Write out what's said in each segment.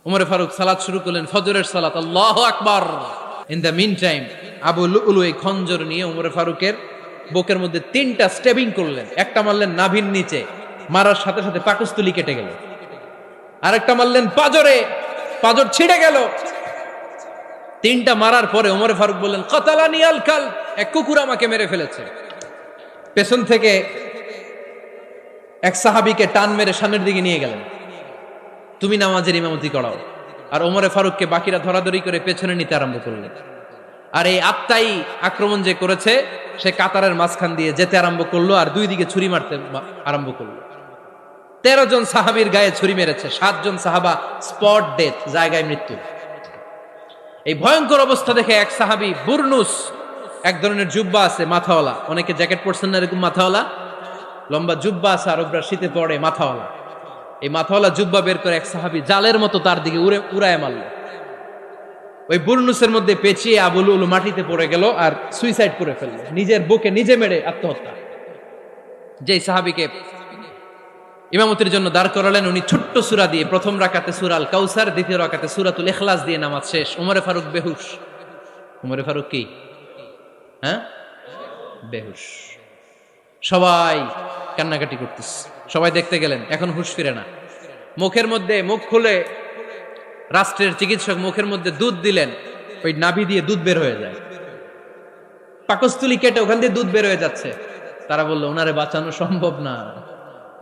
উমরে ফারুক সালাত শুরু করলেন, ফজরের সালাত, আল্লাহু আকবার। In the mean time Abu লুলু এই খঞ্জর নিয়ে উমরে ফারুকের বুকের মধ্যে 3টা স্টেবিং করলেন। একটা মারলেন নাভির নিচে, মারার সাথে সাথে পাকস্থলী কেটে গেল। আরেকটা মারলেন পাজরে, পাজর ছিঁড়ে গেল। 3টা মারার পরে উমরে ফারুক বললেন, কাতালানি আল কাল, এক কুকুর আমাকে মেরে ফেলেছে। পেছন থেকে এক সাহাবীকে টান মেরে সামনের দিকে নিয়ে গেলেন, তুমি নামাজের ইমামতি করাও। আর ওমরে ফারুককে বাকিরা ধরাধরি করে পেছনে নিতে আরম্ভ করলেন। আর এই আত্মাই আক্রমণ যে করেছে, সে কাতারের মাঝখান দিয়ে যেতে আরম্ভ করলো আর 2 দিকে ছুরি মারতে আরম্ভ করলো। 13 জন সাহাবীর গায়ে ছুরি মেরেছে, 7 জন সাহাবা স্পট ডেথ, জায়গায় মৃত্যু। এই ভয়ঙ্কর অবস্থা দেখে এক সাহাবী বুরনুস, এক ধরনের জুব্বা আছে মাথাওয়ালা, অনেকে জ্যাকেট পরছেন না এরকম মাথাওয়ালা, লম্বা জুব্বা আছে আরবরা শীতে পড়ে মাথাওয়ালা, এই মাথাওয়ালা জুব্বা বের করে এক সাহাবী জালের মতো তার দিকে উড়ায় মারল। ওই বুরনুসের মধ্যে পেঁচিয়ে আবু লুলু মাটিতে পড়ে গেল আর সুইসাইড করে ফেলল, নিজের বুকে নিজে মেরে আত্মহত্যা। যেই সাহাবীকে ইমামতির জন্য দাঁড় করালেন, উনি ছোট্ট সূরা দিয়ে প্রথম রাকাতে সূরা আল কাউসার, দ্বিতীয় রাকাতে সূরাতুল ইখলাস দিয়ে নামাজ শেষ। উমরে ফারুক বেহুশ। উমরে ফারুক কি বেহুশ। সবাই কান্নাকাটি করতেছে, সবাই দেখতে গেলেন, এখন হুঁশ ফিরে না। মুখের মধ্যে, মুখ খুলে রাষ্ট্রের চিকিৎসক মুখের মধ্যে দুধ দিলেন, ওই নাভি দিয়ে দুধ বের হয়ে যায়, পাকস্থলী কেটে ওখান দিয়ে দুধ বের হয়ে যাচ্ছে। তারা বললো ওনারে বাঁচানো সম্ভব না,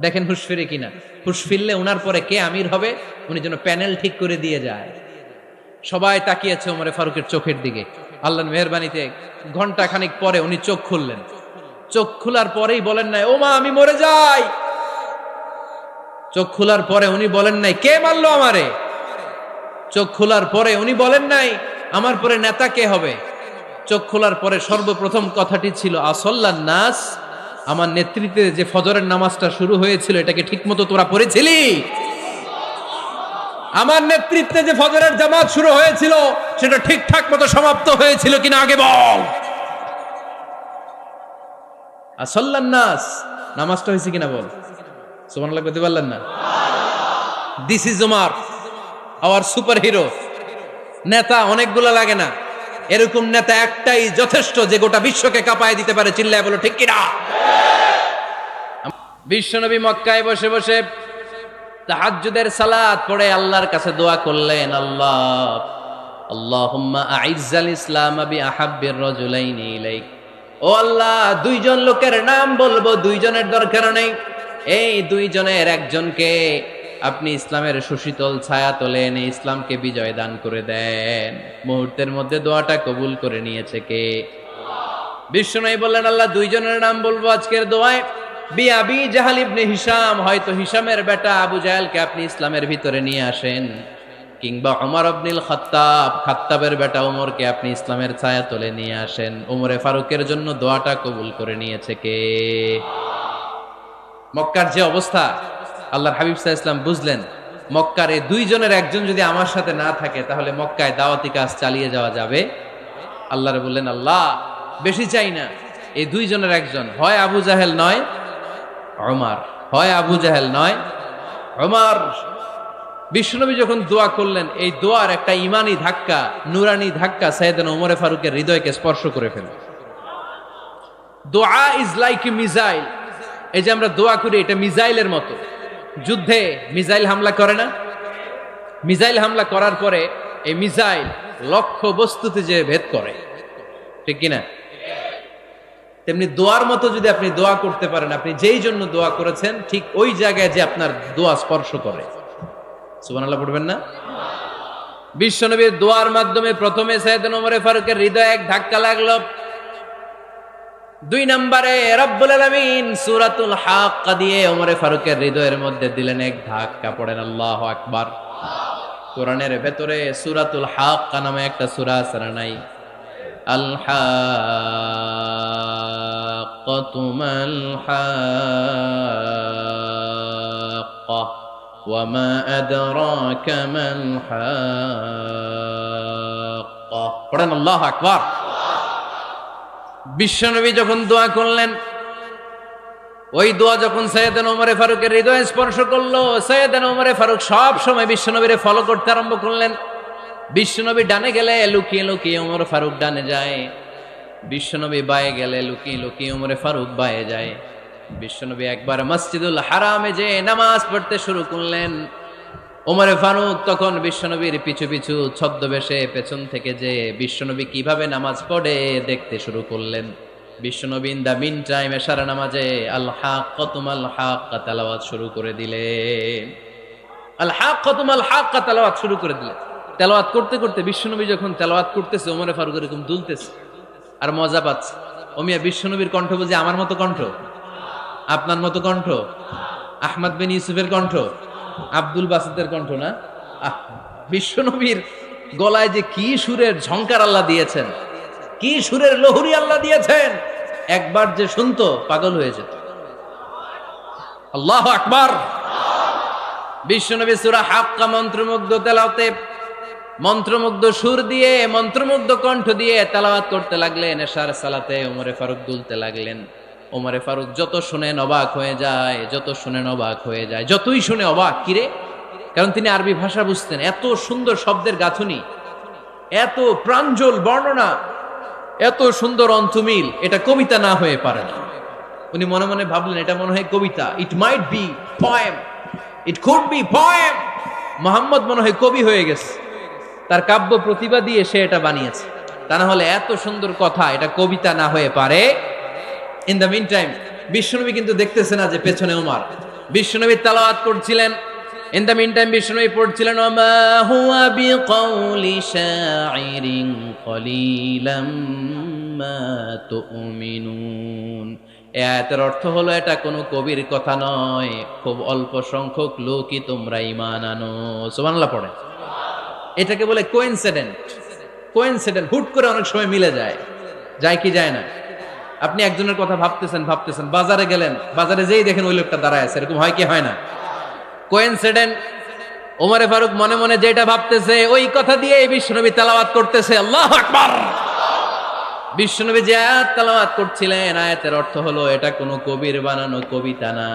দেখেন হুঁশ ফিরে কিনা। হুঁশ ফিরলে ওনার পরে কে আমির হবে, উনি যেন প্যানেল ঠিক করে দিয়ে যায়। সবাই তাকিয়েছে ওমরে ফারুকের চোখের দিকে। আল্লাহর মেহেরবানিতে ঘন্টা খানিক পরে উনি চোখ খুললেন। চোখ খোলার পরেই বলেন নাই, ও মা আমি মরে যাই। চোখ খোলার পরে উনি বলেন নাই, কে মারলো আমারে। চোখ খোলার পরে উনি বলেন নাই, আমার পরে নেতা কে হবে। চোখ খোলার পরে সর্বপ্রথম কথাটি ছিল, আসল্লান নাস, আমার নেতৃত্বে যে ফজরের নামাজটা শুরু হয়েছিল এটাকে ঠিকমতো তোরা পড়েছিলি? আমার নেতৃত্বে যে ফজরের জামাত শুরু হয়েছিল সেটা ঠিকঠাক মতো সমাপ্ত হয়েছিল কিনা আগে বল। আসল্লান নাস, নামাজটা হয়েছে কিনা বল। সুবহানাল্লাহ বলতে পারলেন না? This is Umar, hour super hero. নেতা অনেকগুলো লাগে না, এরকম নেতা একটাই যথেষ্ট যে গোটা বিশ্বকে কাঁপায় দিতে পারে। চিল্লায় বলো ঠিক কিনা। বিশ্বনবী মক্কায় বসে বসে তাহাজ্জুদের সালাত পড়ে আল্লাহর কাছে দোয়া করলেন, আল্লাহুম্মা আইজ্জাল ইসলাম বিআহাব্বির রাজুলাইনি ইলাইক। ও আল্লাহ, 2 জন লোকের নাম বলবো, 2 জনের দরকার নেই, এই 2 জনের একজনকে আপনি ইসলামের সুশীতল ছায়া তলে এনে ইসলামকে বিজয় দান করে দেন। মুহূর্তের মধ্যে দোয়াটা কবুল করে নিয়েছে কে? বিশ্বনবী বললেন, আল্লাহ 2 জনের নাম বলবো আজকের দোয়ায়। আবি জাহাল ইবনে হিশাম, হয়তো হিশামের বেটা আবু জাহেলকে আপনি ইসলামের ভিতরে নিয়ে আসেন, কিংবা ওমর ইবনুল খাত্তাব, খাত্তাবের বেটা ওমরকে আপনি ইসলামের ছায়া তলে নিয়ে আসেন। ওমরে ফারুকের জন্য দোয়াটা কবুল করে নিয়েছে কে? মক্কার যে অবস্থা, আল্লাহর হাবিব সাল্লাল্লাহু আলাইহি ওয়াসাল্লাম বুঝলেন মক্কার এই 2 জনের একজন যদি আমার সাথে না থাকে তাহলে মক্কায় দাওয়াতি কাজ চালিয়ে যাওয়া যাবে। আল্লাহরে বললেন, আল্লাহ বেশি চাই না, এই 2 জনের একজন, হয় আবু জাহেল নয় ওমর, হয় আবু জাহেল নয় ওমর। বিশ্বনবী যখন দোয়া করলেন, এই দোয়ার একটা ইমানি ধাক্কা, নুরানি ধাক্কা সাইয়েদনা ওমরে ফারুকের হৃদয়কে স্পর্শ করে ফেলে। দোয়া ইজ লাইক এ মিসাইল। এই যে আমরা দোয়া করি, এটা মিসাইলের মতো। যুদ্ধে মিসাইল হামলা করে না? মিসাইল হামলা করার পরে এই মিসাইল লক্ষ্য বস্তুতে যে ভেদ করে, ঠিক কিনা? তেমনি দোয়ার মতো যদি আপনি দোয়া করতে পারেন, আপনি যেই জন্য দোয়া করেছেন ঠিক ওই জায়গায় যে আপনার দোয়া স্পর্শ করে। সুবহানাল্লাহ পড়বেন না? বিশ্বনবীর দোয়ার মাধ্যমে প্রথমে সাইয়েদনা ওমর ফারুকের হৃদয়ে এক ধাক্কা লাগলো। 2 নম্বরে রব্বুল আলামিন সূরাতুল হাক্কা দিয়ে ওমর ফারুকের হৃদয়ের মধ্যে দিলেন এক ধাক্কা। পড়েন আল্লাহু আকবার। কোরআনের ভেতরে সূরাতুল হাক্কা নামে একটা সূরা আছে না নাই? আল হাক্কাতু মাল হাক্কা ওয়া মা আদরাকা মাল হাক্কা। পড়েন আল্লাহু আকবার। বিশ্বনবী যখন দোয়া করলেন, ওই দোয়া যখন সৈয়দনা ওমরে ফারুকের হৃদয়ে স্পর্শ করলো, সৈয়দনা ওমরে ফারুক সব সময় বিশ্বনবীরে ফলো করতে আরম্ভ করলেন। বিশ্বনবী ডানে গেলে লুকিয়ে লুকিয়ে ওমর ফারুক ডানে যায়, বিশ্বনবী বায়ে গেলে লুকিয়ে লুকিয়ে ওমরে ফারুক বায়ে যায়। বিশ্বনবী একবার মসজিদুল হারামে যে নামাজ পড়তে শুরু করলেন, ওমরে ফারুক তখন বিশ্বনবীর পিছু পিছু ছদ্মবেশে পেছন থেকে যে বিশ্বনবী কিভাবে নামাজ পড়ে দেখতে শুরু করলেন। বিশ্বনবী ইন দা মিন টাইম এশার নামাজে আল হাক্কাতুমাল হাক্কা তেলাওয়াত শুরু করে দিলেন। আল হাক্কাতুমাল হাক্কা তেলাওয়াত শুরু করে দিলেন। তেলাওয়াত করতে করতে বিশ্বনবী যখন তেলাওয়াত করতেছে, ওমরে ফারুক এরকম দুলতেছে আর মজা পাচ্ছে। ওমিয়া বিশ্বনবীর কণ্ঠ বুঝি আমার মতো কণ্ঠ, আপনার মতো কণ্ঠ, আহমদ বিন ইউসুফের কণ্ঠ, আব্দুল বাসিতের কণ্ঠ না। বিশ্বনবীর গলায় যে কি সুরের ঝংকার আল্লাহ দিয়েছেন, কি সুরের লহরি আল্লাহ দিয়েছেন, একবার যে শুনতো পাগল হয়ে যেত। আল্লাহু আকবার। বিশ্বনবী সূরা হাক্কা মন্ত্রমুগ্ধ তেলাওয়াতে, মন্ত্রমুগ্ধ সুর দিয়ে, মন্ত্রমুগ্ধ কণ্ঠ দিয়ে তেলাওয়াত করতে লাগলেন। এশার সালাতে ওমরে ফারুক দুলতে লাগলেন। ওমরে ফারুক যত শুনেন অবাক হয়ে যায়, যত শুনেন অবাক হয়ে যায়, যতই শুনে অবাক। কিরে? কারণ তিনি আরবি ভাষা বুঝতেন। এত সুন্দর শব্দের গাঁথুনি, এত প্রাঞ্জল বর্ণনা, এত সুন্দর অন্তমিল, এটা কবিতা না হয়ে পারে না। উনি মনে মনে ভাবলেন এটা মনে হয় কবিতা। It might be poem, it could be poem. Muhammad মনে হয় কবি হয়ে গেছে, তার কাব্য প্রতিভা দিয়ে সে এটা বানিয়েছে। তা না হলে এত সুন্দর কথা, এটা কবিতা না হয়ে পারে। ইন দ্য মিন টাইম বিশ্বনবী কিন্তু দেখতেছে না যে পেছনে ওমর। বিশ্বনবী তেলাওয়াত করছিলেন, ইন দ্য মিন টাইম বিশ্বনবী পড়ছিলেন ওমা হুয়া বিকাউলি শাইরিন কলিলাম মা তুমিনুন। এই আয়াতের অর্থ হলো এটা কোনো কবির কথা নয়, খুব অল্প সংখ্যক লোকই তোমরা ঈমান আনো। সুবহানাল্লাহ পড়ে। এটাকে বলে কোইন্সিডেন্ট। কোইন্সিডেন্ট হুট করে অনেক সময় মিলে যায়, যায় কি যায় না। আপনি একজনের কথা ভাবতেছেন ভাবতেছেন, বাজারে গেলেন, বাজারে যেই দেখেন ওই লোকটা দাঁড়ায় আছে, এরকম হয় কি হয় না? কোইন্সিডেন্ট। ওমরে ফারুক মনে মনে যেটা ভাবতেছে ওই কথা দিয়ে বিশ্বনবী তেলাওয়াত করতেছে। আল্লাহু আকবার। বিশ্বনবী যে আয়াত তেলাওয়াত করছিলেন, আয়াতের অর্থ হলো এটা কোনো কবির বানানো কবিতা না,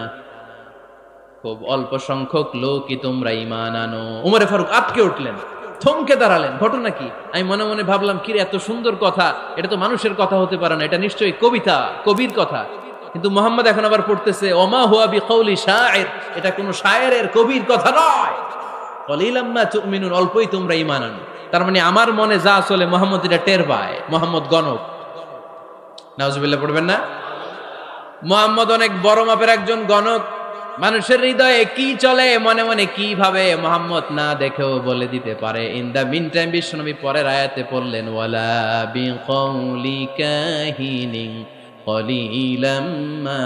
খুব অল্প সংখ্যক লোকই তোমরা ঈমান আনো। ওমরে ফারুক আটকে উঠলেন, থমকে দাঁড়ালেন। ঘটনা কি? আমি মনে মনে ভাবলাম, কি রে এত সুন্দর কথা, এটা তো মানুষের কথা হতে পারে না, এটা নিশ্চয়ই কবিতা, কবির কথা। কিন্তু মুহাম্মদ এখন আবার পড়তেছে ওমা হুয়া বিকাউলি শাইর, এটা কোনো শায়েরের, কবির কথা নয়। কলিলাম মা তুমিনুন, অল্পই তোমরা ঈমান আনো। তার মানে আমার মনে যা চলে মুহাম্মদ এটা টের পায়। মুহাম্মদ গণক। নাউজুবিল্লাহ পড়বেন না? মুহাম্মদ অনেক বড় মাপের একজন গণক। মানুষের হৃদয়ে কি চলে, মনে মনে কি ভাবে, মুহাম্মদ না দেখেও বলে দিতে পারে। ইন দা মিন টাইম বিশ্বনবী পরের আয়াতে পড়লেন ওয়ালা বিকাউলি কাহিনিন কলিলাম মা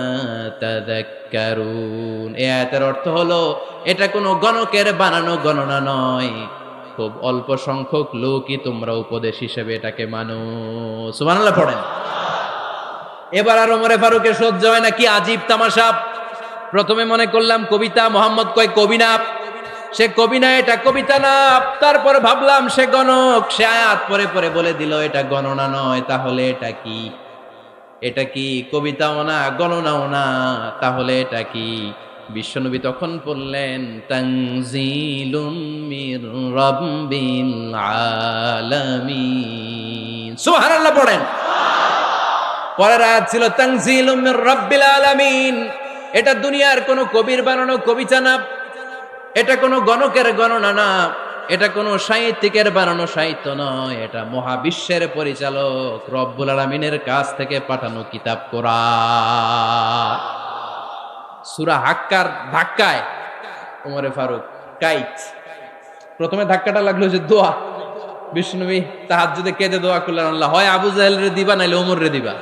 তাযাক্কারুন। এই আয়াতের অর্থ হলো এটা কোনো গণকের বানানো গণনা নয়, খুব অল্প সংখ্যক লোকই তোমরা উপদেশ হিসেবে এটাকে মানো। সুবহানাল্লাহ পড়েন। এবার আর ওমরে ফারুকের সহ্য হয় না, কি আজীব তামাশা। প্রথমে মনে করলাম কবিতা, মোহাম্মদ কয় কবি না, সে কবি না, এটা কবিতা না। তারপর ভাবলাম সে গণক, সে আয়াত পরে পরে বলে দিল এটা গণনা নয়, তাহলে এটা কি? এটা কি কবিতাও না, গণনাও না, তাহলে এটা কি? বিশ্বনবী তখন বললেন তানজিলুম মির রাব্বিল আলামিন। সুবহানাল্লাহ পড়েন। পরের আয়াত ছিল তানজিলুম মির রাব্বিল আলামিন। এটা দুনিয়ার কোনো কবির বানানো কবিতা না, এটা কোনো গণকের গণনা না, এটা কোনো সাহিত্যিকের বানানো সাহিত্য নয়, এটা মহাবিশ্বের পরিচালক রব্বুল আলামিনের কাছ থেকে পাঠানো কিতাব কোরআন। সূরা হাক্কার ধাক্কায় ওমরে ফারুক কাইত। প্রথমে ধাক্কাটা লাগলো যে দোয়া। বিশ্বনবী তাহাজ্জুদে কেঁদে দোয়া করলেন, আল্লাহ হয় আবু জাহেল রে দিবা, নাইলে ওমর রে দিবা।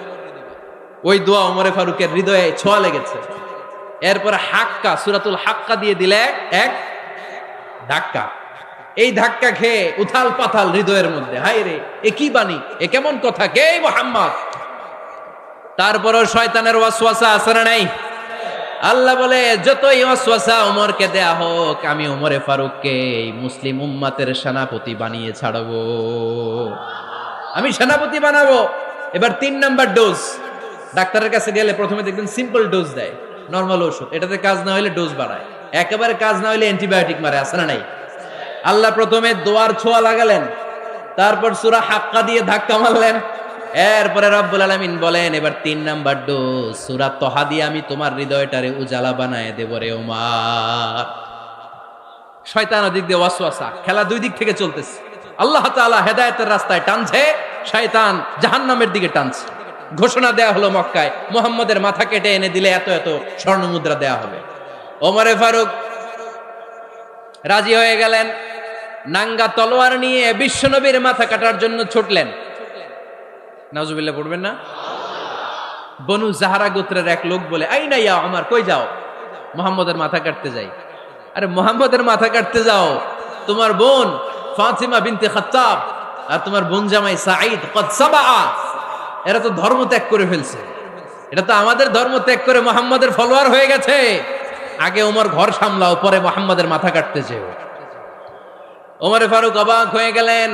ওই দোয়া ওমরে ফারুকের হৃদয়ে ছোঁয়া লেগেছে। এরপরে হাক্কা, সূরাতুল হাক্কা দিয়ে দিলে এক ধাক্কা। এই ধাক্কা খেয়ে উথাল পাথাল হৃদয়ের মধ্যে, হায় রে এ কি বাণী, এ কেমন কথা, কে মুহাম্মদ? তারপরও শয়তানের ওয়াসওয়াসা আছে না নাই? আল্লাহ বলে যতই ওয়াসওয়াসা ওমরকে দেয়া হোক, আমি ওমরে ফারুককে এই মুসলিম উম্মাতের সেনাপতি বানিয়ে ছাড়বো, আমি সেনাপতি বানাবো। এবার 3 নাম্বার ডোজ। ডাক্তারের কাছে গেলে প্রথমে দেখবেন সিম্পল ডোজ দেয়, নরমাল ওষুধ, এটাতে কাজ না হইলে ডোজ বাড়ায়, একেবারে কাজ না হইলে অ্যান্টিবায়োটিক মারে, আছে না নাই? আল্লাহ প্রথমে দোয়ার ছোঁয়া লাগালেন, তারপর সূরা হাক্কা দিয়ে ধাক্কা মারলেন, এরপরে রব্বুল আলামিন বলেন এবার ৩ নাম্বার ডোজ সূরা তহা দিয়ে আমি তোমার হৃদয়টারে উজালা বানায় দেব রে ওমর। শয়তান ওদিক দিয়ে ওয়াসওয়াসা, খেলা দুই দিক থেকে চলতেছে। আল্লাহ তাআলা হেদায়েতের রাস্তায় টানছে, শয়তান জাহান্নামের দিকে টানছে। ঘোষণা দেয়া হলো মক্কায়, মুহাম্মদের মাথা কেটে এনে দিলে এত এত স্বর্ণ মুদ্রা দেয়া হবে। ওমরে ফারুক রাজি হয়ে গেলেন, নাঙ্গা তলোয়ার নিয়ে বিশ্বনবীর মাথা কাটার জন্য ছুটলেন। নাউজুবিল্লাহ পড়বেন না? বনু জাহরা গোত্রের এক লোক বলে, আইনা ইয়া ওমর, কই যাও? মুহাম্মদের মাথা কাটতে যাই। আরে মুহাম্মদের মাথা কাটতে যাও? তোমার বোন ফাতিমা বিনতে খাত্তাব আর তোমার বোন জামাই সাঈদ কদ সাবা, এরা তো ধর্ম ত্যাগ করে ফেলছে, এটা তো আমাদের ধর্ম ত্যাগ করে মুহাম্মদের ফলোয়ার হয়ে গেছে। আগে ওমর ঘর সামলাও, পরে মুহাম্মদের মাথা কাটতে যেও। ওমরে ফারুক অবাক হয়ে গেলেন,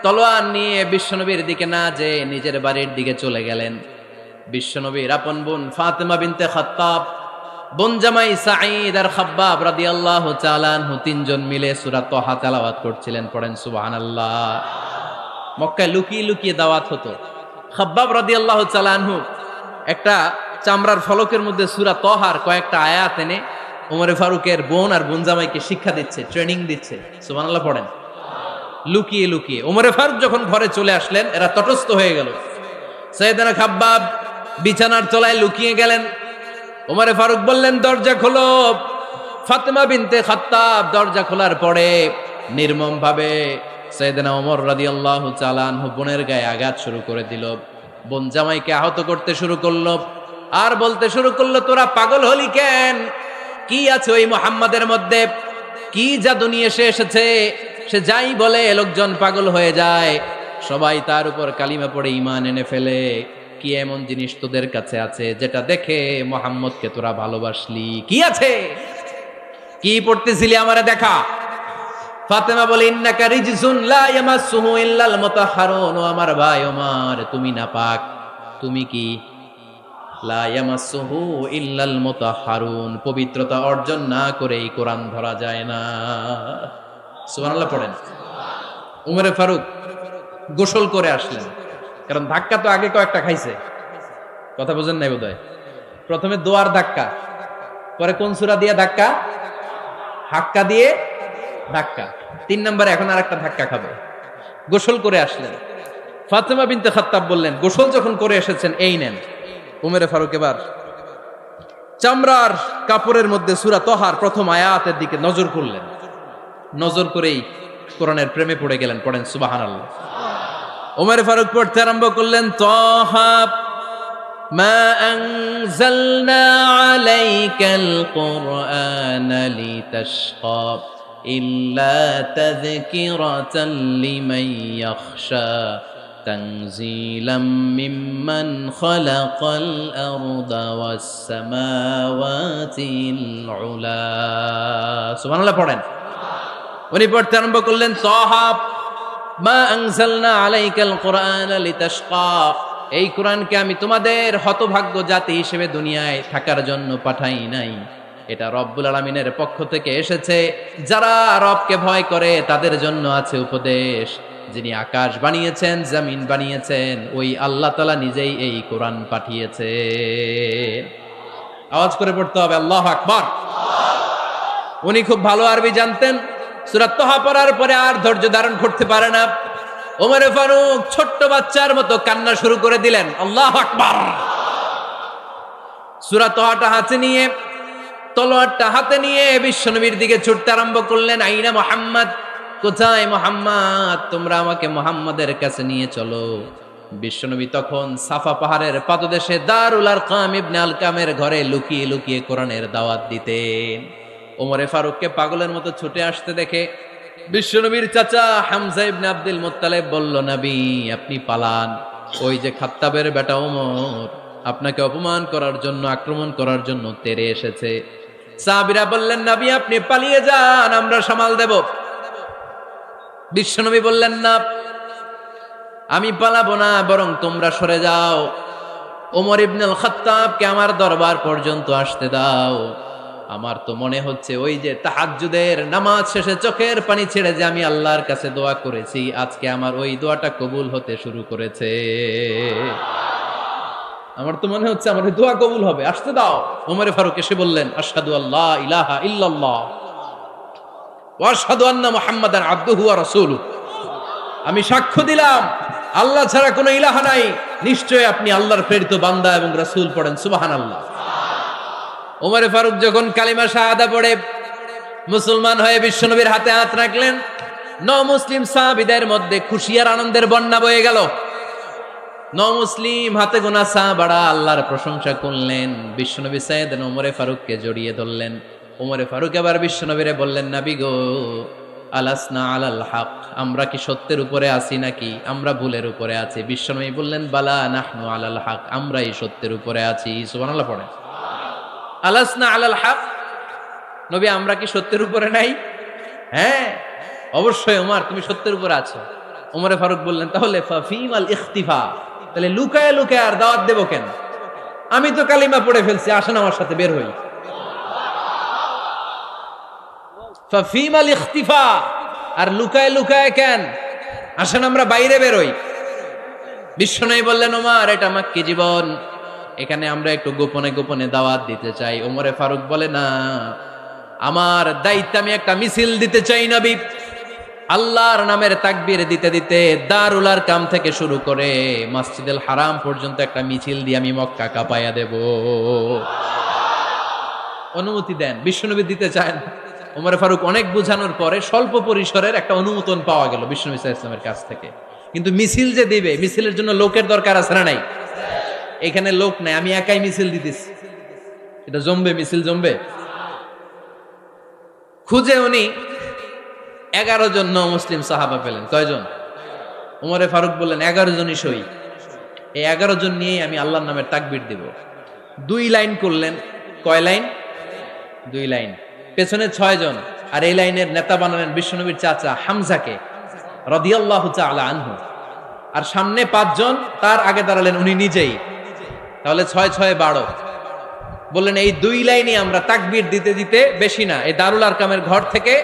তলোয়ার নিয়ে বিশ্বনবীর দিকে না যে নিজের বাড়ির দিকে চলে গেলেন। বিশ্বনবীর আপন বোন ফাতিমা বিনতে খাত্তাব, বোন জামাই সাঈদ আর খাব্বাব রাদিয়াল্লাহু তাআলা আনহু তিনজন মিলে সূরা তহা তেলাওয়াত করছিলেন। পড়েন সুবহানাল্লাহ। মক্কায় লুকিয়ে লুকিয়ে দাওয়াত হতো। খাব্বাব রাদিয়াল্লাহু তাআলা আনহু একটা চামড়ার ফলকের মধ্যে সূরা তহার কয়েকটা আয়াত এনে ওমরে ফারুকের বোন আর বোন জামাইকে শিক্ষা দিচ্ছে, ট্রেনিং দিচ্ছে। সুবহানাল্লাহ পড়েন। লুকিয়ে লুকিয়ে ওমরে ফারুক যখন ঘরে চলে আসলেন, এরা তটস্থ হয়ে গেল। সাইয়েদনা খাব্বাব বিছানার তলায় লুকিয়ে গেলেন। ওমরে ফারুক বললেন, দরজা খোলো। ফাতিমা বিনতে খাত্তাব দরজা খোলার পরে নির্মম ভাবে সাইয়েদনা ওমর রাদিয়াল্লাহু তাআলা আনহু বোনের গায়ে আঘাত শুরু করে দিল। বোন জামাইকে আহত করতে শুরু করলো আর বলতে শুরু করলো, তোরা পাগল হলি কেন? কি আছে ওই মুহাম্মাদের মধ্যে? কি জাদু নিয়ে সে এসেছে? সে যাই বলে লোকজন পাগল হয়ে যায়, সবাই তার উপর কালিমা পড়ে ঈমান এনে ফেলে। কি এমন জিনিস তোদের কাছে আছে যেটা দেখে মুহাম্মদকে তোরা ভালোবাসলি? কি আছে? কি পড়তেছিলি আমারে দেখা। ফাতেমা বলে, ইন্নাকা রিজসুন লা ইয়ামাসসুহু ইল্লাল মুতাহহারুন। ও আমার ভাই ওমর, তুমি নাপাক। তুমি কি? লা ইয়ামাসসুহু ইল্লাল মুতাহহারুন, পবিত্রতা অর্জন না করে এই কোরআন ধরা যায় না। সুবহানাল্লাহ পড়েন। উমরে ফারুক গোসল করে আসলেন, কারণ ধাক্কা তো আগে কয়েকটা খাইছে। কথা বুঝেন নাই বোধহয়? প্রথমে দোয়ার ধাক্কা, পরে কোন সূরা দিয়ে ধাক্কা? হাক্কা দিয়ে ধাক্কা। ৩ নম্বরে এখন আর একটা ধাক্কা খাবে। গোসল করে আসলেন। ফাতিমা বিনতে খাত্তাব বললেন, গোসল যখন করে এসেছেন, এই নেন। উমরে ফারুক এবার চামড়ার কাপড়ের মধ্যে সূরা তহার প্রথম আয়াতের দিকে নজর করলেন। নজর করেই কোরআনের প্রেমে পড়ে গেলেন। পড়েন সুবহানাল্লাহ। উমরে ফারুক পড়তে আরম্ভ করলেন, তহা মা আনজালনা আলাইকাল কুরআনা লিতাশকা ইল্লা তাযকিরাতাল লিমান ইয়াখশা তানজিলাম মিম্মান খালাকাল আরদা ওয়াস সামাওয়াতিল উলা। সুবহানাল্লাহ পড়েন। উনি পড়তে আরম্ভ করলেন, তহা মা আনজালনা আলাইকাল কুরআনা লিতাশকা, এই কোরআনকে আমি তোমাদের হতভাগ্য জাতি হিসেবে দুনিয়ায় থাকার জন্য পাঠাই নাই। এটা রব্বুল আলামিনের পক্ষ থেকে এসেছে। যারা রবকে ভয় করে তাদের জন্য আছে উপদেশ। যিনি আকাশ বানিয়েছেন, জমিন বানিয়েছেন, ওই আল্লাহ তাআলা নিজেই এই কোরআন পাঠিয়েছে। আওয়াজ করে পড়তে হবে, আল্লাহু আকবার। উনি খুব ভালো আরবি জানতেন। সূরা তহা পড়ার পরে আর ধৈর্য ধারণ করতে পারে না। ওমরে ফারুক ছোট্ট বাচ্চার মতো কান্না শুরু করে দিলেন। আল্লাহু আকবার। সূরা তহাটা হাতে নিয়ে, তলোয়ারটা হাতে নিয়ে বিশ্বনবীর দিকে ছুটতে আরম্ভ করলেন। আইনা মুহাম্মদ, কোথায় মুহাম্মদ? তোমরা আমাকে মুহাম্মদের কাছে নিয়ে চলো। বিশ্বনবী তখন সাফা পাহাড়ের পাদদেশে দারুল আরকাম ইবনে আলকামের ঘরে লুকিয়ে লুকিয়ে কোরআনের দাওয়াত দিতেন। ওমরে ফারুককে পাগলের মতো ছুটে আসতে দেখে বিশ্বনবীর চাচা হামজা ইবনে আব্দুল মুত্তালিব বলল, নবী আপনি পালান। ওই যে খাত্তাবের বেটা ওমর আপনাকে অপমান করার জন্য, আক্রমণ করার জন্য তেরে এসেছে। সাহাবীরা বললেন, নবী আপনি পালিয়ে যান, আমরা সামাল দেব। বিশ্বনবী বললেন, না আমি পালাবো না, বরং তোমরা সরে যাও। ওমর ইবনুল খাত্তাবকে আমার দরবার পর্যন্ত আসতে দাও। আমার তো মনে হচ্ছে ওই যে তাহাজ্জুদের নামাজ শেষে চোখের পানি ছেড়ে যে আমি আল্লাহর কাছে দোয়া করেছি, আজকে আমার ওই দোয়াটা কবুল হতে শুরু করেছে। আমার তো মনে হচ্ছে আমার ওই দোয়া কবুল হবে, আসতে দাও। ওমরে ফারুক এসে বললেন, আশহাদু আল্লা ইলাহা ইল্লাল্লাহ ওয়া আশহাদু আন্না মুহাম্মাদান আবদুহু ওয়া রাসূলুহু। আমি সাক্ষ্য দিলাম আল্লাহ ছাড়া কোনো ইলাহা নাই, নিশ্চয় আপনি আল্লাহর প্রেরিত বান্দা এবং রাসূল। পড়েন সুবহানাল্লাহ। ওমরে ফারুক যখন কালিমা শাহাদা পড়ে মুসলমান হয়ে বিশ্বনবীর হাতে হাত রাখলেন, মুসলিম সাহাবীদের মধ্যে খুশি আর আনন্দের বন্যা বয়ে গেল। মুসলিম হাতে গোনা সাহাবারা আল্লাহর প্রশংসা করলেন। বিশ্বনবী সাইয়েদনা ওমরে ফারুককে জড়িয়ে ধরলেন। ওমরে ফারুক এবার বিশ্বনবীরে বললেন, নবী গো, আলাসনা আলাল হক, আমরা কি সত্যের উপরে আছি নাকি আমরা ভুলের উপরে আছি? বিশ্বনবী বললেন, বালা নাহনু আলাল হক, আমরাই সত্যের উপরে আছি। সুবহানাল্লাহ পড়েন। আলাসনা আলাল হক, নবী আমরা কি সত্যের উপরে নাই? হ্যাঁ অবশ্যই ওমর, তুমি সত্যের উপরে আছো। ওমরে ফারুক বললেন, তাহলে ফাফিমাল ইখতিফা, তাহলে লুকায় লুকায় আর দাওয়াত দেব কেন? আমি তো কালিমা পড়ে ফেলছি, আসেন আমার সাথে বের হই। ফাফিমাল ইখতিফা, আর লুকায় লুকায় কেন? আসেন আমরা বাইরে বের হই। বিশ্বনবী বললেন, ওমর এটা মাক্কি জীবন, এখানে আমরা একটু গোপনে গোপনে দাওয়াত দিতে চাই। ওমরে ফারুক বলে, না, আমার দায়িত্ব, আমি একটা মিছিল দিতে চাই নবী। আল্লাহর নামের তাকবীর দিতে দিতে দারুল আরকাম থেকে শুরু করে মসজিদুল হারাম পর্যন্ত একটা মিছিল দিয়ে আমি মক্কা কাঁপায়া দেব। অনুমতি দেন। বিশ্বনবী দিতে চান। ওমর ফারুক অনেক বোঝানোর পরে স্বল্প পরিসরের একটা অনুমোদন পাওয়া গেল বিশ্বনবী সাল্লাল্লাহু আলাইহি ওয়াসাল্লামের কাছ থেকে। কিন্তু মিছিল যে দিবে, মিছিলের জন্য লোকের দরকার আছে না নাই? এখানে লোক নাই, আমি একাই মিছিল দিতেছি। এটা জমবে, মিছিল জমবে। খুঁজে উনি 11 জন মুসলিম সাহাবা পেলেন। কয়জন? ওমরে ফারুক বললেন, 11 জনই সই। এই 11 জন নিয়েই আমি আল্লাহর নামের তাকবীর দিব। 2 লাইন করলেন। কয় লাইন? 2 লাইন। পেছনে 6 জন, আর এই লাইনের নেতা বানালেন বিশ্বনবীর চাচা হামজাকে রাদিয়াল্লাহু তাআলা আনহু। আর সামনে 5 জন, তার আগে দাঁড়ালেন উনি নিজেই। তাহলে 6 6 12। বললেন এই 2 লাইনে আমরা তাকবীর দিতে দিতে, বেশি না, এই দারুল আরকামের ঘর থেকে,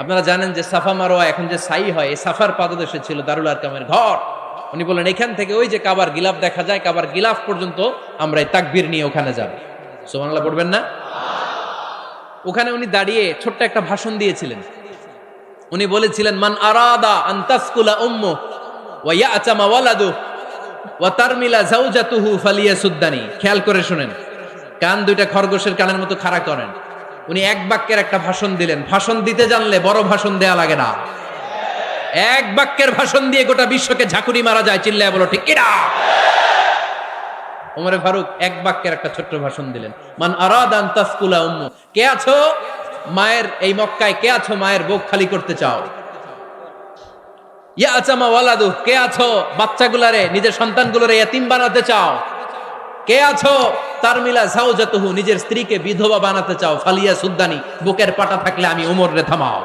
আপনারা জানেন যে সাফা মারোয়া এখন যে সাই হয়, এই সাফার পাদদেশে ছিল দারুল আরকামের ঘর। উনি বললেন এখান থেকে ওই যে কাবার গিলাফ দেখা যায়, কাবার গিলাফ পর্যন্ত আমরা এই তাকবীর নিয়ে ওখানে যাব। সুবহানাল্লাহ পড়বেন না? ওখানে উনি দাঁড়িয়ে ছোট্ট একটা ভাষণ দিয়েছিলেন। উনি বলেছিলেন, মান আরাদা আন তাসকুলা উম্মু ওয়া ইয়াতামা ওয়ালাদু ওয়া তারমিলা যাওজাতুহু ফালিয়াসুদ্দানি। খেয়াল করে শুনেন, কান দুইটা খরগোশের কানের মতো খাড়া করেন। উনি এক বাক্যের একটা ভাষণ দিলেন। ভাষণ দিতে জানলে বড় ভাষণ দেয়া লাগে না। এক বাক্যের ভাষণ দিয়ে গোটা বিশ্বকে ঝাঁকুনি মারা যায়। চিল্লায় বলো ঠিক কিনা? ওমরে ফারুক এক বাক্যের একটা ছোট্ট ভাষণ দিলেন। মান আরাদা আন তাসকুলা উম্মু, কে আছো মায়ের এই মক্কায়, কে আছো মায়ের বুক খালি করতে চাও? ইয়াতামা ওয়ালাদু, কে আছো বাচ্চাগুলারে, নিজের সন্তানগুলোরে ইয়াতিম বানাতে চাও? কে আছো তারমিলা যাওজাতুহু, নিজের স্ত্রীকে বিধবা বানাতে চাও? ফালিয়া সুদ্দানি, বুকের পাটা থাকলে আমি ওমর রে থামাও।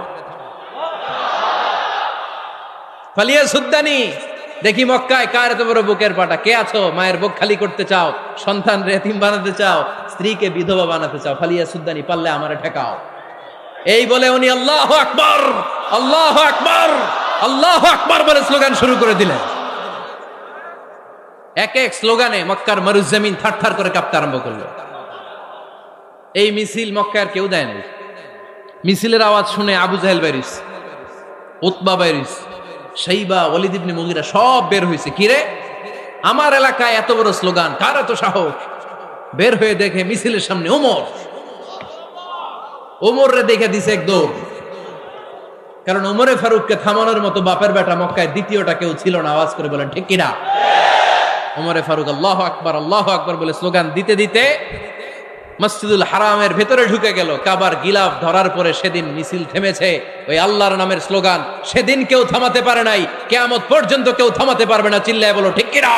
ফালিয়া সুদ্দানি, দেখি মক্কায় কার এত বড় বুকের পাটা। কে আছো মায়ের বুক খালি করতে চাও, সন্তান রে এতিম বানাতে চাও, স্ত্রীকে বিধবা বানাতে চাও? ফালিয়া সুদ্দানি, পারলে আমারে ঠেকাও। এই বলে উনি আল্লাহু আকবার, আল্লাহু আকবার, আল্লাহু আকবার বলে স্লোগান শুরু করে দিলেন। এক এক স্লোগানে মক্কার মরুজমিন থারথার করে কাঁপতে আরম্ভ করলো। এই মিছিল মক্কার কেউ দেয় নাই। মিছিলের আওয়াজ শুনে আবু জাহেল বাইরিস, উতবা বাইরিস, শাইবা, ওয়ালিদ ইবনে মুগিরা সব বের হয়েছে। কিরে, আমার এলাকায় এত বড় স্লোগান, কার এত সাহস? বের হয়ে দেখে মিছিলের সামনে ওমর। ওমর রে দেখে দিছে একদম। কারণ ওমরে ফারুককে থামানোর মতো বাপের বেটা মক্কায় দ্বিতীয়টা কেউ ছিল না। আওয়াজ করে বলেন ঠিক কিনা? ওমরে ফারুক আল্লাহু আকবার, আল্লাহু আকবার বলে স্লোগান দিতে দিতে মসজিদুল হারামের ভেতরে ঢুকে গেল। কাবার গিলাফ ধরার পরে সেদিন মিছিল থেমেছে। ওই আল্লাহর নামের স্লোগান সেদিন কেউ থামাতে পারে নাই, কিয়ামত পর্যন্ত কেউ থামাতে পারবে না। চিল্লায় বলো ঠিক কিনা?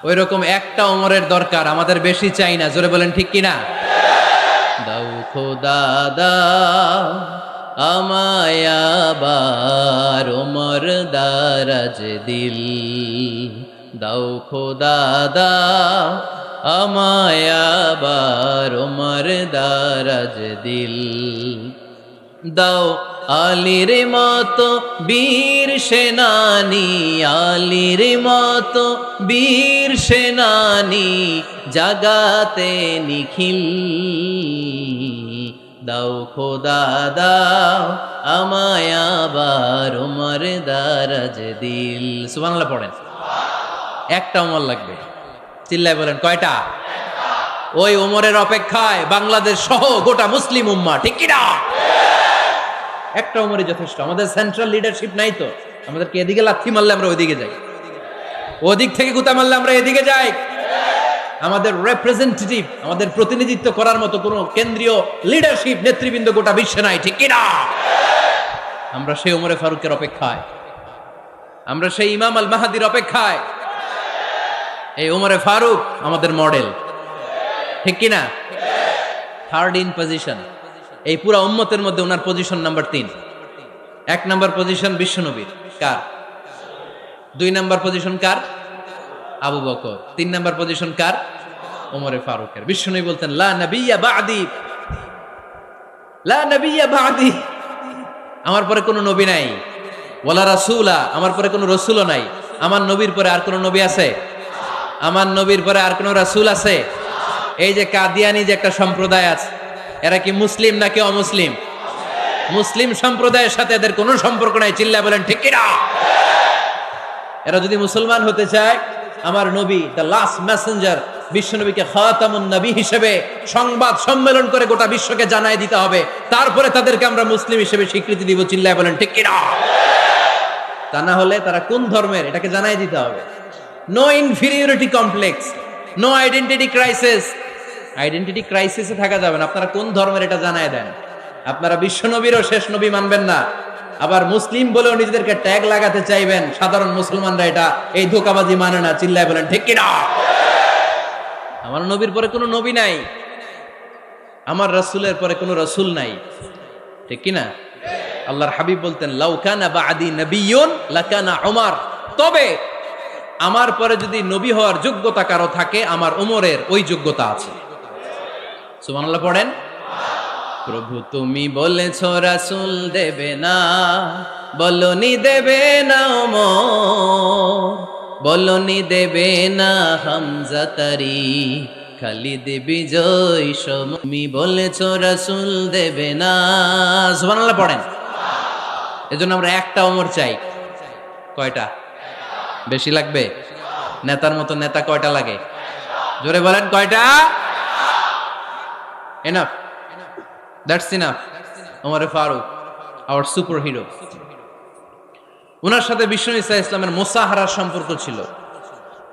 ওই রকম একটা ওমরের দরকার, আমাদের বেশি চাই না। জোরে বলেন ঠিক কিনা? দাও খোদা দাও আমায় আবার ওমর দারাজ দিল, দাও খোদা দাও আমায় আবার ওমর দারাজ দিল, দাও আলীর মতো বীর সেনানি, আলীর মতো বীর সেনানি জাগাতে নিখিল, দাও খোদা দাও আমায় আবার ওমর দারাজ দিল। সুবহানাল্লাহ পড়েন। একটা ওমর লাগবে, চিল্লায় বলেন কয়টা? ওই ওমরের অপেক্ষায় বাংলাদেশ সহ গোটা মুসলিম উম্মাহ, ঠিক কি না? একটা ওমরই যথেষ্ট। আমাদের সেন্ট্রাল লিডারশিপ নাই তো, আমাদেরকে এদিকে লাথি মারলে আমরা ওইদিকে যাই, ওদিক থেকে গুতা মারলে আমরা এদিকে যাই। আমাদের রিপ্রেজেন্টেটিভ, আমাদের প্রতিনিধিত্ব করার মতো কোনো কেন্দ্রীয় লিডারশিপ নেতৃবৃন্দ গোটা বিশ্বে নাই, ঠিক কি না? আমরা সেই ওমরে ফারুকের অপেক্ষায়, আমরা সেই ইমাম আল মাহাদির অপেক্ষায়। এই ওমরে ফারুক আমাদের মডেল, ঠিক কি না? থার্ড ইন পজিশন এই পুরা উম্মতের মধ্যে ওনার পজিশন নাম্বার 3। 1 নাম্বার পজিশন বিশ্বনবীর, কার? 2 নাম্বার পজিশন কার? আবু বকর। 3 নাম্বার পজিশন কার? ওমরে ফারুকের। বিশ্বনবী বলতেন লা নবিয়্যা বা'দি, লা নবিয়্যা বা'দি, আমার পরে কোনো নবী নাই। ওয়ালা রাসূলা, আমার পরে কোনো রাসূলও নাই। আমার নবীর পরে আর কোনো নবী আছে? আমার নবীর পরে আর কোনো রাসূল আছে? এই যে কাদিয়ানি যে একটা সম্প্রদায় আছে, এরা কি মুসলিম নাকি অমুসলিম? মুসলিম সম্প্রদায়ের সাথে এদের কোনো সম্পর্ক নাই, চিল্লায় বলেন ঠিক কি না? এরা যদি মুসলমান হতে চায়, আমার নবী দ্য লাস্ট মেসেঞ্জার বিশ্বনবীকে খাতামুন নবী হিসেবে সংবাদ সম্মেলন করে গোটা বিশ্বকে জানায় দিতে হবে, তারপরে তাদেরকে আমরা মুসলিম হিসেবে স্বীকৃতি দিব, চিল্লায় বলেন ঠিক কি না? তা না হলে তারা কোন ধর্মের এটাকে জানায় দিতে হবে। No inferiority complex, no identity crisis. Identity ক্রাইসিসে থাকা যাবে না। আপনারা কোন ধর্মের এটা জানায় দেন। আপনারা বিশ্বনবীরও শেষ নবী মানবেন না, আবার মুসলিম বলেও নিজেদেরকে ট্যাগ লাগাতে চাইবেন। সাধারণ মুসলমানরা এটা এই ধোঁকাবাজি মানে না, চিল্লায় বলেন ঠিক কি না? আমার নবীর পরে কোনো নবী নাই, আমার রাসূলের পরে কোনো রাসূল নাই, ঠিক কি না? আল্লাহর হাবিব বলতেন লাউ কানা বা'দি নাবিয়্যুন লাকানা উমর, তবে আমার পরে যদি নবী হওয়ার যোগ্যতা কারো থাকে, আমার ওমরের ওই যোগ্যতা আছে। সুবহানাল্লাহ পড়েন। প্রভু তুমি বলেছ রাসূল দেবে না, বলনি দেবে না ওমর, বলনি দেবে না হামজা তারি, খালিদ বিজয় সম, তুমি বলেছ রাসূল দেবে না। সুবহানাল্লাহ পড়েন। এজন্য আমরা একটা ওমর চাই। কয়টা? বেশি লাগবে? নেতার মতো নেতা কয়টা লাগে? জোরে বলেন কয়টা? Enough, that's enough. ওমরে ফারুক আওয়ার সুপার হিরো। ওনার সাথে বিশ্বনবী সাল্লাল্লাহু আলাইহি ওয়াসাল্লামের মুসাহারার সম্পর্ক ছিল।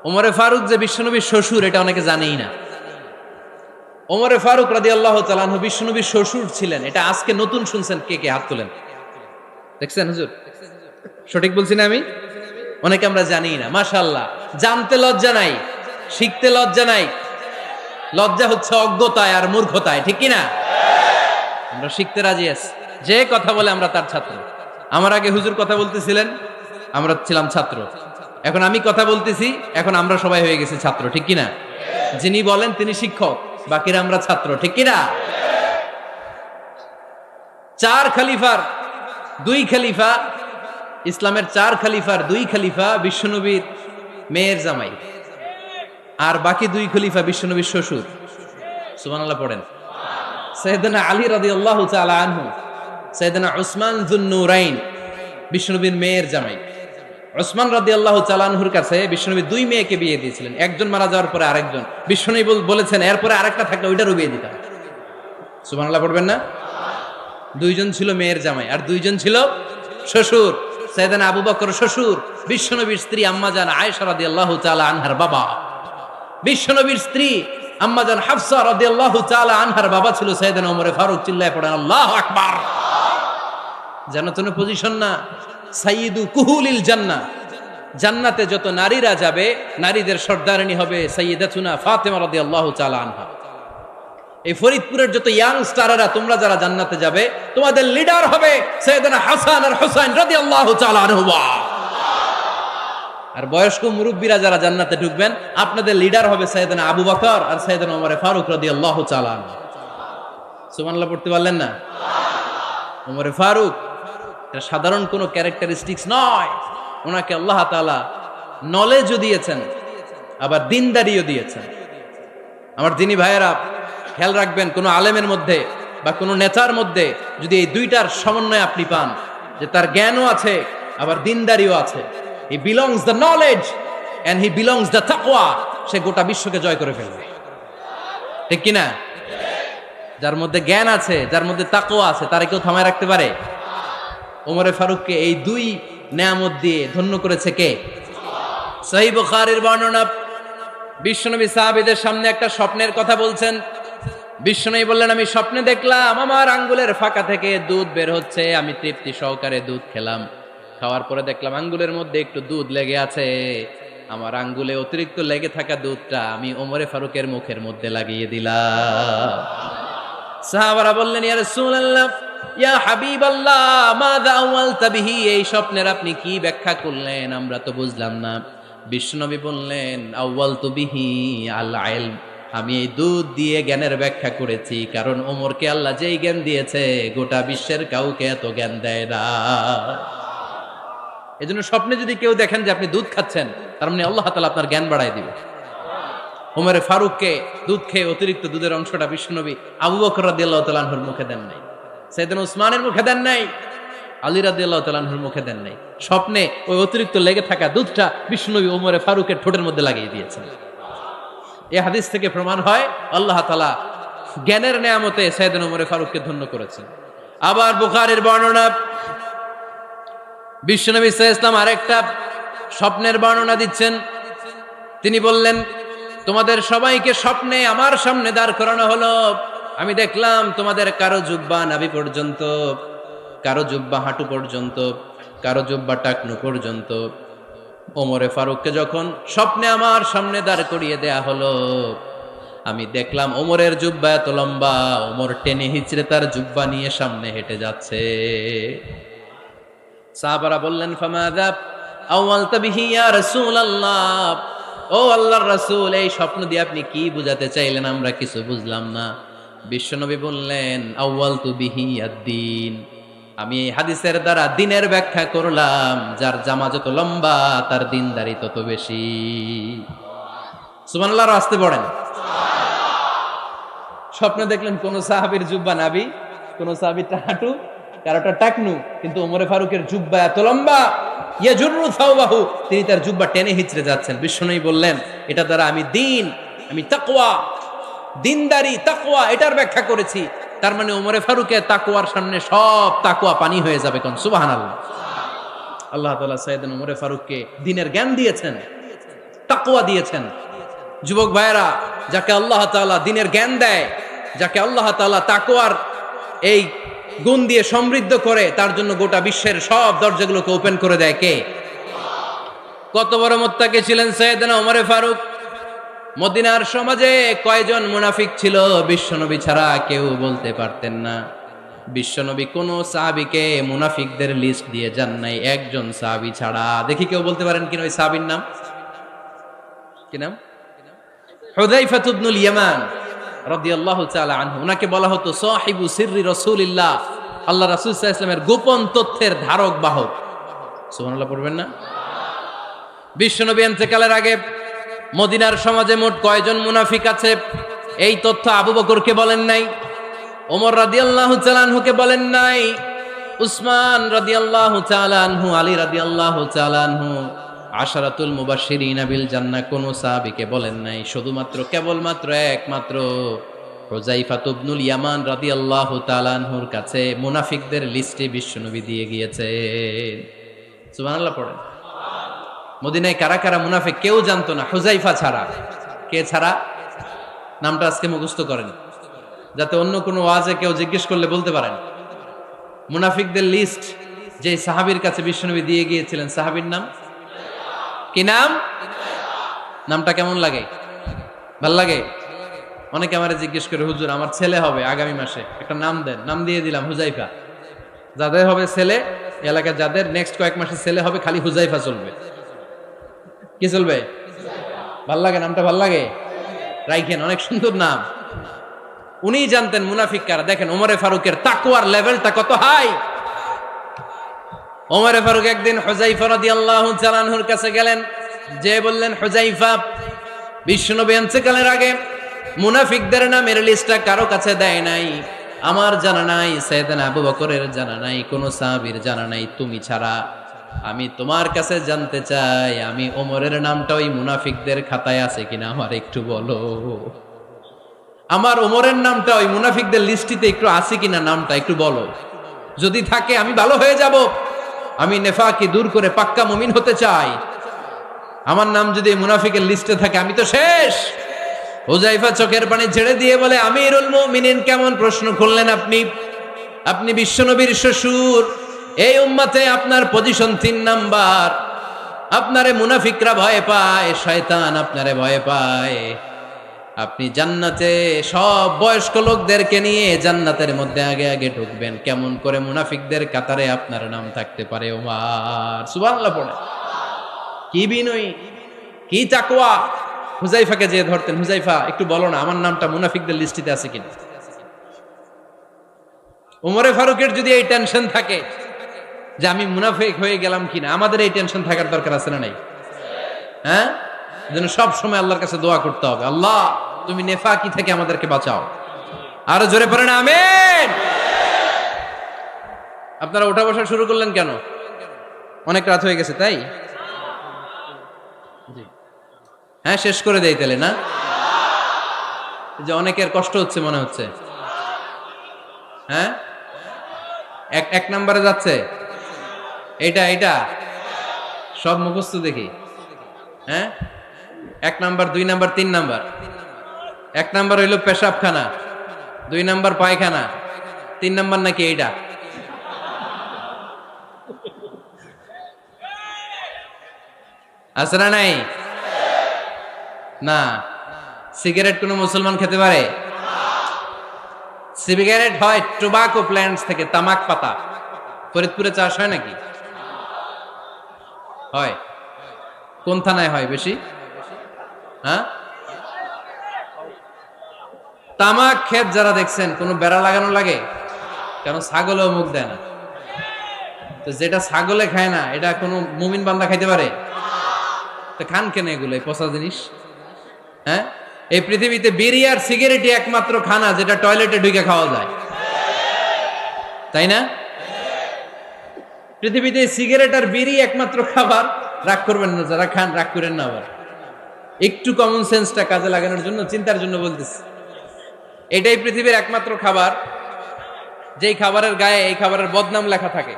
ওমরে ফারুক যে বিশ্বনবীর শ্বশুর, এটা অনেকে জানেই না। ওমরে ফারুক রাদিয়াল্লাহু তাআলা আনহু বিশ্বনবীর শ্বশুর ছিলেন। এটা আজকে নতুন শুনছেন, কে কে হাত তোলেন? দেখছেন হুজুর? সঠিক বলছি না আমি? অনেকে আমরা জানি না। মাশাআল্লাহ, জানতে লজ্জা নাই, শিখতে লজ্জা নাই। লজ্জা হচ্ছে অজ্ঞতায় আর মূর্খতায়, ঠিক কি না? আমরা শিখতে রাজি আছি। যে কথা বলে আমরা তার ছাত্র। আমার আগে হুজুর কথা বলতেছিলেন, আমরা ছিলাম ছাত্র। এখন আমি কথা বলতেছি, এখন আমরা সবাই হয়ে গেছি ছাত্র, ঠিক কি না? যিনি বলেন তিনি শিক্ষক, বাকিরা আমরা ছাত্র, ঠিক কি না? 4 খলিফার 2 খলিফা, ইসলামের 4 খলিফার 2 খলিফা বিশ্বনবীর মেয়ের জামাই, আর বাকি 2 খলিফা বিশ্বনবীর শ্বশুর। সুবহানাল্লাহ পড়েন। সাইয়েদনা আলী রাদিয়াল্লাহু তাআলা আনহু, সাইয়েদনা উসমান যুন-নূরাইন বিশ্বনবীর মেয়ের জামাই। উসমান রাদিয়াল্লাহু তাআলা আনহুর কাছে বিশ্বনবী 2 মেয়েকে বিয়ে দিয়েছিলেন। একজন মারা যাওয়ার পরে আরেকজন। বিশ্বনবী বলেছেন এরপরে আরেকটা থাকলে ওইটারও বিয়ে দিতাম। সুবহানাল্লাহ পড়বেন না? 2 জন ছিল মেয়ের জামাই আর 2 জন ছিল শ্বশুর। সাইয়েদনা আবু বকর শ্বশুর, বিশ্বনবীর স্ত্রী আম্মাজান আয়েশা রাদিয়াল্লাহু তাআলা আনহার বাবা। বিশ্বনবীর স্ত্রী আম্মাজান হাফসা রাদিয়াল্লাহু তাআলা আনহার বাবা ছিল সাইয়েদনা ওমর ফারুক। চিল্লায় পড়েন আল্লাহু আকবার। জান্নাতুল পজিশন না, সাইয়্যিদু কুহুলিল জান্নাহ। জান্নাতে যত নারীরা যাবে, নারীদের সর্দারিনী হবে সাইয়্যিদাতুনা ফাতেমা রাদিয়াল্লাহু তাআলা আনহা। এই ফরিদপুরের যত ইয়াং স্টাররা, তোমরা যারা জান্নাতে যাবে, তোমাদের লিডার হবে সাইয়েদনা হাসান আর হুসাইন রাদিয়াল্লাহু তাআলা আনহুমা। আর বয়স্ক মুরব্বীরা যারা জান্নাতে ঢুকবেন, আপনাদের লিডার হবে সাইয়েদনা আবু বকর আর সাইয়েদনা ওমর ফারুক রাদিয়াল্লাহু তাআলা আনহু। সুবহানাল্লাহ পড়তে পারলেন না? ওমর ফারুক এটা সাধারণ কোনো ক্যারেক্টারিস্টিক্স নয়, ওনাকে আল্লাহ তাআলা নলেজও দিয়েছেন, আবার দিনদারিও দিয়েছেন। আমার দিনী ভাইয়েরা খেয়াল রাখবেন, কোনো আলেমের মধ্যে বা কোনো নেতার মধ্যে যদি এই দুইটার সমন্বয় আপনি পান, যে তার জ্ঞানও আছে আবার দিনদারিও আছে, he belongs the knowledge and he belongs the তাকওয়া, সে গোটা বিশ্বকে জয় করে ফেলবে। ঠিক কিনা? যার মধ্যে জ্ঞান আছে, যার মধ্যে তাকওয়া আছে, তারে কেউ থামায় রাখতে পারে? ওমরে ফারুককে এই দুই নেয়ামত দিয়ে ধন্য করেছে কে? সহিহ বুখারীর বর্ণনা, বিশ্বনবী সাহাবীদের সামনে একটা স্বপ্নের কথা বলছেন। বিশ্বনবী বললেন, আমি স্বপ্নে দেখলাম আমার আঙ্গুলের ফাঁকা থেকে দুধ বের হচ্ছে, আমি তৃপ্তি সহকারে দুধ খেলাম। খাওয়ার পরে দেখলাম আঙ্গুলের মধ্যে একটু দুধ লেগে আছে। আমার আঙ্গুলে অতিরিক্ত লেগে থাকা দুধটা আমি ওমরে ফারুকের মুখের মধ্যে লাগিয়ে দিলাম। সাহাবারা বললেন, ইয়া রাসূলুল্লাহ, ইয়া হাবিবাল্লাহ, মাযা আওয়ালতা বিহি, এই স্বপ্নের আপনি কি ব্যাখ্যা করলেন, আমরা তো বুঝলাম না। বিশ্বনবী বললেন, আওয়ালতু বিহি আল ইলম, আমি এই দুধ দিয়ে জ্ঞানের ব্যাখ্যা করেছি, কারণ ওমরকে আল্লাহ যেই জ্ঞান দিয়েছে গোটা বিশ্বের কাউকে এত জ্ঞান দেয় না। এজন্য স্বপ্নে যদি কেউ দেখেন যে আপনি দুধ খাচ্ছেন, তার মানে আল্লাহ তাআলা আপনার জ্ঞান বাড়ায় দিবে। ওমরে ফারুককে দুধ খেয়ে অতিরিক্ত দুধের অংশটা বিশ্বনবী আবু বকর রাদিয়াল্লাহু তাআলা আনহুর মুখে দেন নাই, সাইয়েদনা উসমানের মুখে দেন নাই, আলী রাদিয়াল্লাহু তাআলা আনহুর মুখে দেন নাই। স্বপ্নে ওই অতিরিক্ত লেগে থাকা দুধটা বিশ্বনবী ওমরে ফারুকের ঠোঁটের মধ্যে লাগিয়ে দিয়েছেন। এই হাদিস থেকে প্রমাণ হয় আল্লাহ তাআলা জ্ঞানের নেয়ামতে সাইয়েদনা ওমরে ফারুককে ধন্য করেছেন। আবার বুখারীর বর্ণনা, বিশ্বনবী সাল্লাল্লাহু আলাইহি ওয়াসাল্লাম আরেকটা স্বপ্নের বর্ণনা দিচ্ছেন। তিনি বললেন, তোমাদের সবাইকে স্বপ্নে আমার সামনে দাঁড় করানো হলো। আমি দেখলাম তোমাদের কারো জুব্বা নাভি পর্যন্ত, কারো জুব্বা হাঁটু পর্যন্ত, কারো জুব্বা টাকনু পর্যন্ত। ওমরে ফারুককে যখন স্বপ্নে আমার সামনে দাঁড় করিয়ে দেয়া হলো, আমি দেখলাম ওমরের জুব্বা এত লম্বা, ওমর টেনে হিচড়ে তার জুব্বা নিয়ে সামনে হেঁটে যাচ্ছে। সাহাবারা বললেন, ফামাযা আওয়ালতা বিহি ইয়া রাসূলুল্লাহ, ও আল্লাহর রাসূল, এই স্বপ্ন দিয়ে আপনি কি বুঝাতে চাইলেন, আমরা কিছু বুঝলাম না। বিশ্বনবী বললেন, আউয়ালতু বিহি আদ-দীন, আমি এই হাদিসের দ্বারা দিনের ব্যাখ্যা করলাম, যার জামা যত লম্বা তার দিনদারি তত বেশি। সুবহানাল্লাহ, আসতে পড়েন। স্বপ্নে দেখলেন কোন সাহাবীর জুব্বা নাভি, কোন সাহাবীর হাঁটু, কারোটা টাকনু, কিন্তু ওমরে ফারুকের জুব্বা এত লম্বা, ইয়াজুরু সাওবাহু, তিনি তার জুব্বা টেনে হিচড়ে যাচ্ছেন। বিশ্বনবী বললেন, এটা দ্বারা আমি দিন, আমি তাকওয়া, দিনদারি, তাকওয়া, এটার ব্যাখ্যা করেছি। তার মানে ওমরে ফারুকের তাকওয়ার সামনে সব তাকওয়া পানি হয়ে যাবে। কোন সুবহানাল্লাহ। আল্লাহ তাআলা সাইয়েদনা ওমরে ফারুককে দ্বীনের জ্ঞান দিয়েছেন, তাকওয়া দিয়েছেন। যুবক ভাইয়েরা, যাকে আল্লাহ তাআলা দ্বীনের জ্ঞান দেয়, যাকে আল্লাহ তাআলা তাকওয়ার এই গুণ দিয়ে সমৃদ্ধ করে, তার জন্য গোটা বিশ্বের সব দরজাগুলোকে ওপেন করে দেয় কে? কত বড় মুত্তাকি ছিলেন সাইয়েদনা ওমরে ফারুক। মদিনার সমাজে কয়জন মুনাফিক ছিল বিশ্বনবী ছাড়া কেউ বলতে পারতেন না। বিশ্বনবী কোন সাহাবীকে মুনাফিকদের লিস্ট দিয়ে যান নাই, একজন সাহাবী ছাড়া। দেখি কেউ বলতে পারেন কিনা ওই সাহাবীর নাম? কি নাম? হুযায়ফা ইবনুল ইয়ামান রাদিয়াল্লাহু তাআলা আনহু। উনাকে বলা হতো সাহিবু সিররি রাসূলিল্লাহ, আল্লাহ রাসূল সাল্লাল্লাহু আলাইহি ওয়াসাল্লামের গোপন তথ্যের ধারক বাহক। সুবহানাল্লাহ পড়বেন না? বিশ্বনবী ইন্তেকালের আগে মদিনার সমাজে মোট কয়জন মুনাফিক আছে, এই তথ্য আবু বকরকে বলেন নাই, ওমর রাদিয়াল্লাহু তাআলা আনহুকে বলেন নাই, উসমান রাদিয়াল্লাহু তাআলা আনহু, আলী রাদিয়াল্লাহু তাআলা আনহু, আশারাতুল মুবাশশিরিন বিল জান্নাহ কোন সাহাবীকে বলেন নাই। শুধুমাত্র কেবলমাত্র একমাত্র হুযায়ফা ইবনুল ইয়ামান রাদিয়াল্লাহু তাআলা আনহুর কাছে মুনাফিকদের লিস্টে বিশ্বনবী দিয়ে গিয়েছেন। সুবহানাল্লাহ পড়েন। মদিনায় কারা কারা মুনাফিক কেউ জানতো না, হুযায়ফা ছাড়া। কে ছাড়া? নামটা আজকে মুখস্থ করেন, যাতে অন্য কোনো ওয়াজে কেউ জিজ্ঞেস করলে বলতে পারেন। মুনাফিকদের লিস্ট যে সাহাবীর কাছে বিশ্বনবী দিয়ে গিয়েছিলেন, সাহাবীর নাম কি? নাম? নামটা কেমন লাগে? ভাল লাগে? অনেকে আমারে জিজ্ঞেস করে, হুজুর আমার ছেলে হবে আগামী মাসে, একটা নাম দেন। নাম দিয়ে দিলাম হুযায়ফা। যাদের হবে ছেলে, এলাকার যাদের নেক্সট কয়েক মাসে ছেলে হবে, খালি হুযায়ফা চলবে। কি চলবে? ভাল লাগে নামটা? ভাল লাগে, রাইখেন, অনেক সুন্দর নাম। উনি জানতেন মুনাফিক কারা। দেখেন ওমরে ফারুকের তাকওয়ার লেভেলটা কত হাই। ওমরে ফারুক একদিন হুযায়ফা রাদিয়াল্লাহু তাআলা আনহুর কাছে গেলেন, যে বললেন, হুযায়ফা, বিশ্বনবী ইন্তেকালের আগে মুনাফিকদের নামের লিস্টটা কারো কাছে দেয় নাই, আমার জানা নাই, সাইয়েদনা আবু বকরের জানা নাই, কোন সাহাবীর জানা নাই, তুমি ছাড়া। আমি তোমার কাছে জানতে চাই, আমি ওমরের নামটা ওই মুনাফিকদের খাতায় আছে কিনা আমার একটু বলো। আমার ওমরের নামটা ওই মুনাফিকদের লিস্টিতে একটু আছে কিনা, নামটা একটু বলো। যদি থাকে আমি ভালো হয়ে যাব, আমি নেফাকি দূর করে পাক্কা মুমিন হতে চাই। আমার নাম যদি মুনাফিকের লিস্টে থাকে আমি তো শেষ। হুযায়ফা চোখের পানি ছেড়ে দিয়ে বলে, আমিরুল মুমিনিন, কেমন প্রশ্ন করলেন আপনি? আপনি বিশ্বনবীর শ্বশুর, এই উম্মতে আপনার পজিশন 3 নাম্বার। আপনারে মুনাফিকরা ভয় পায়, শয়তান আপনারে ভয় পায়। আপনি জান্নাতে সব বয়স্ক লোকদেরকে নিয়ে জান্নাতের মধ্যে আগে আগে ঢুকবেন, কেমন করে মুনাফিকদের কাতারে আপনার নাম থাকতে পারে ওমর? সুবহানাল্লাহ পড়ে। কি বিনয়ী, কি তাকওয়া। হুযায়ফাকে যে ধরতেন, হুযায়ফা একটু বলো না আমার নামটা মুনাফিকদের লিস্টিতে আছে কিনা। ওমরে ফারুকের যদি এই টেনশন থাকে যে আমি মুনাফিক হয়ে গেলাম কিনা, আমাদের এই টেনশন থাকার দরকার আছে না নাই? হ্যাঁ, যেন সব সময় আল্লাহর কাছে দোয়া করতে হবে, আল্লাহ তুমি নেফাকি থেকে আমাদেরকে বাঁচাও। আরো জোরে পড়েন আমিন। আপনারা ওঠা বসা শুরু করলেন কেন? অনেক রাত হয়ে গেছে তাই? হ্যাঁ, শেষ করে দেই তাহলে না? যে অনেকের কষ্ট হচ্ছে মনে হচ্ছে। হ্যাঁ, এক নম্বরে যাচ্ছে এটা সব মুখস্থ দেখি। হ্যাঁ, 1 নাম্বার, 2 নাম্বার, 3 নাম্বার। 1 নাম্বার হইল পেশাবখানা, 2 নাম্বার পায়খানা, 3 নাম্বার নাকি এইটা। আছে না নাই? না। সিগারেট কোন মুসলমান খেতে পারে? সিগারেট হয় টোবাকো প্ল্যান্টস থেকে, তামাক পাতা। ফরিদপুরে চাষ হয় নাকি? হয়। কোন থানায় হয় বেশি? হ্যাঁ, তামাক ক্ষেত যারা দেখছেন, কোন বেড়া লাগানো লাগে? কারণ ছাগলেও মুখ দেয় না। তো যেটা ছাগলে খায় না, এটা কোনো মুমিন বান্দা খাইতে পারে? তো খান কেন এগুলো, এই পচা জিনিস? হ্যাঁ, এই পৃথিবীতে বিড়ি আর সিগারেটই একমাত্র খানা যেটা টয়লেটে ঢুকে খাওয়া যায়, তাই না? পৃথিবীতে সিগারেট আর বিড়ি একমাত্র খাবার। রাগ করবেন না যারা খান, রাগ করেন না। আবার একটু কমন সেন্সটা কাজে লাগানোর জন্য, চিন্তার জন্য বলতেছি। এটাই পৃথিবীর একমাত্র খাবার যেই খাবারের গায়ে এই খাবারের বদনাম লেখা থাকে,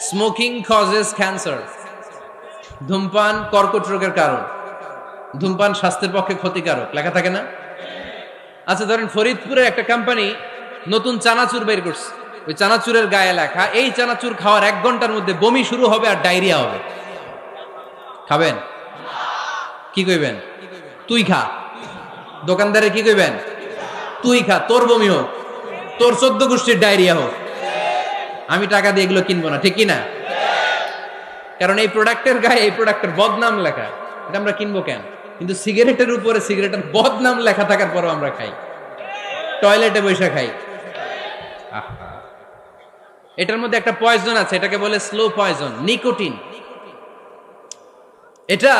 স্মোকিং কজেস ক্যান্সার। ধূমপান কর্কট রোগের কারণ, ধূমপান স্বাস্থ্যের পক্ষে ক্ষতিকারক, লেখা থাকে না? আচ্ছা, ধরেন ফরিদপুরের একটা কোম্পানি নতুন চানাচুর বের করছে, ওই চানাচুরের গায়ে লেখা, এই চানাচুর খাওয়ার 1 ঘন্টার মধ্যে বমি শুরু হবে আর ডায়রিয়া হবে। খাবেন? কি কইবেন? তুই খা। দোকানদারে কি কইবেন? তুই খা, তোর বমি হোক, তোর 14 গোষ্ঠীর ডায়রিয়া হোক, আমি টাকা দিয়ে এগুলো কিনবো না, ঠিক কি না? কারণ এই প্রোডাক্টের গায়ে এই প্রোডাক্টের বদনাম লেখা, এটা আমরা কিনবো কেন? কিন্তু সিগারেটের উপরে সিগারেটের বদনাম লেখা থাকার পরও আমরা খাই, টয়লেটে বসে খাই। এটার মধ্যে একটা পয়জন আছে, এটাকে বলে স্লো পয়জন, নিকোটিন। এটা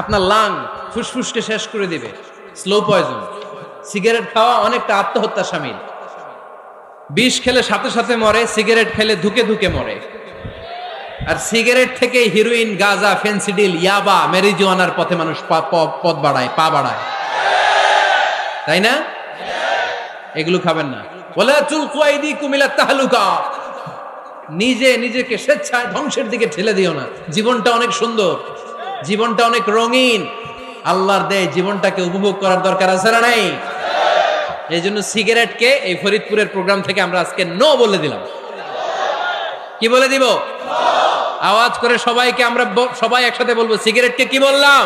আপনার লাং, ফুসফুসকে শেষ করে দিবে। Slow poison. সিগারেট খাওয়া অনেকটা আত্মহত্যা শামিল। বিষ খেলে সাথে সাথে মরে, সিগারেট খেলে ধুকে ধুকে মরে। আর সিগারেট থেকে হিরোইন, গাঁজা, ফেন্সিডিল, ইয়াবা, মেরিজুয়ানার পথে মানুষ পথ বাড়ায়, পা বাড়ায়, তাই না? এগুলো খাবেন না। ওয়ালা তুলকু আইদিকুম ইলা তাহলুকা। নিজেকে স্বেচ্ছায় ধ্বংসের দিকে ঠেলে দিও না। জীবনটা অনেক সুন্দর, জীবনটা অনেক রঙিন, আল্লাহর দেয় জীবনটাকে উপভোগ করার দরকার আছে না নাই? এই জন্য সিগারেটকে এই ফরিদপুরের প্রোগ্রাম থেকে আমরা আজকে নো বলে দিলাম। কি বলে দিব? আওয়াজ করে সবাইকে, আমরা সবাই একসাথে বলবো, সিগারেটকে কি বললাম?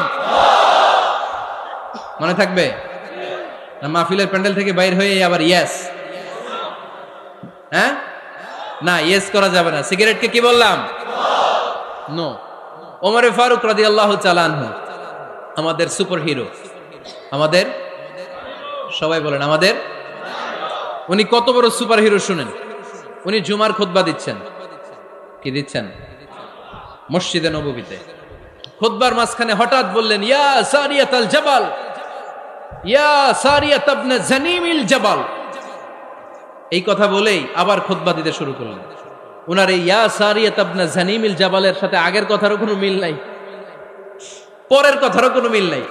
মনে থাকবে না? মাহফিলের প্যান্ডেল থেকে বাইর হয়ে আবার ইয়েস, হ্যাঁ, না ইয়েস করা যাবে না। সিগারেটকে কি বললাম? নো। ওমরে ফারুক রাদিয়াল্লাহু তাআলা আনহু আমাদের সুপার হিরো, আমাদের সবাই বলেন আমাদের। উনি কত বড় সুপার হিরো শুনেন। উনি জুমার খুতবা দিচ্ছেন। কি দিচ্ছেন? মসজিদে নববীতে খুতবার মাঝখানে হঠাৎ বললেন, ইয়া সারিয়াতাল জাবাল, ইয়া সারিয়াত ইবনে জানিমিল জাবাল। এই কথা বলেই আবার খুতবা দিতে শুরু করলেন। উনার এই ইয়া সারিয়াত ইবনে জানিমিল জাবালের সাথে আগের কথারও কোনো মিল নাই, পরের কথারও কোনো মিল নাই।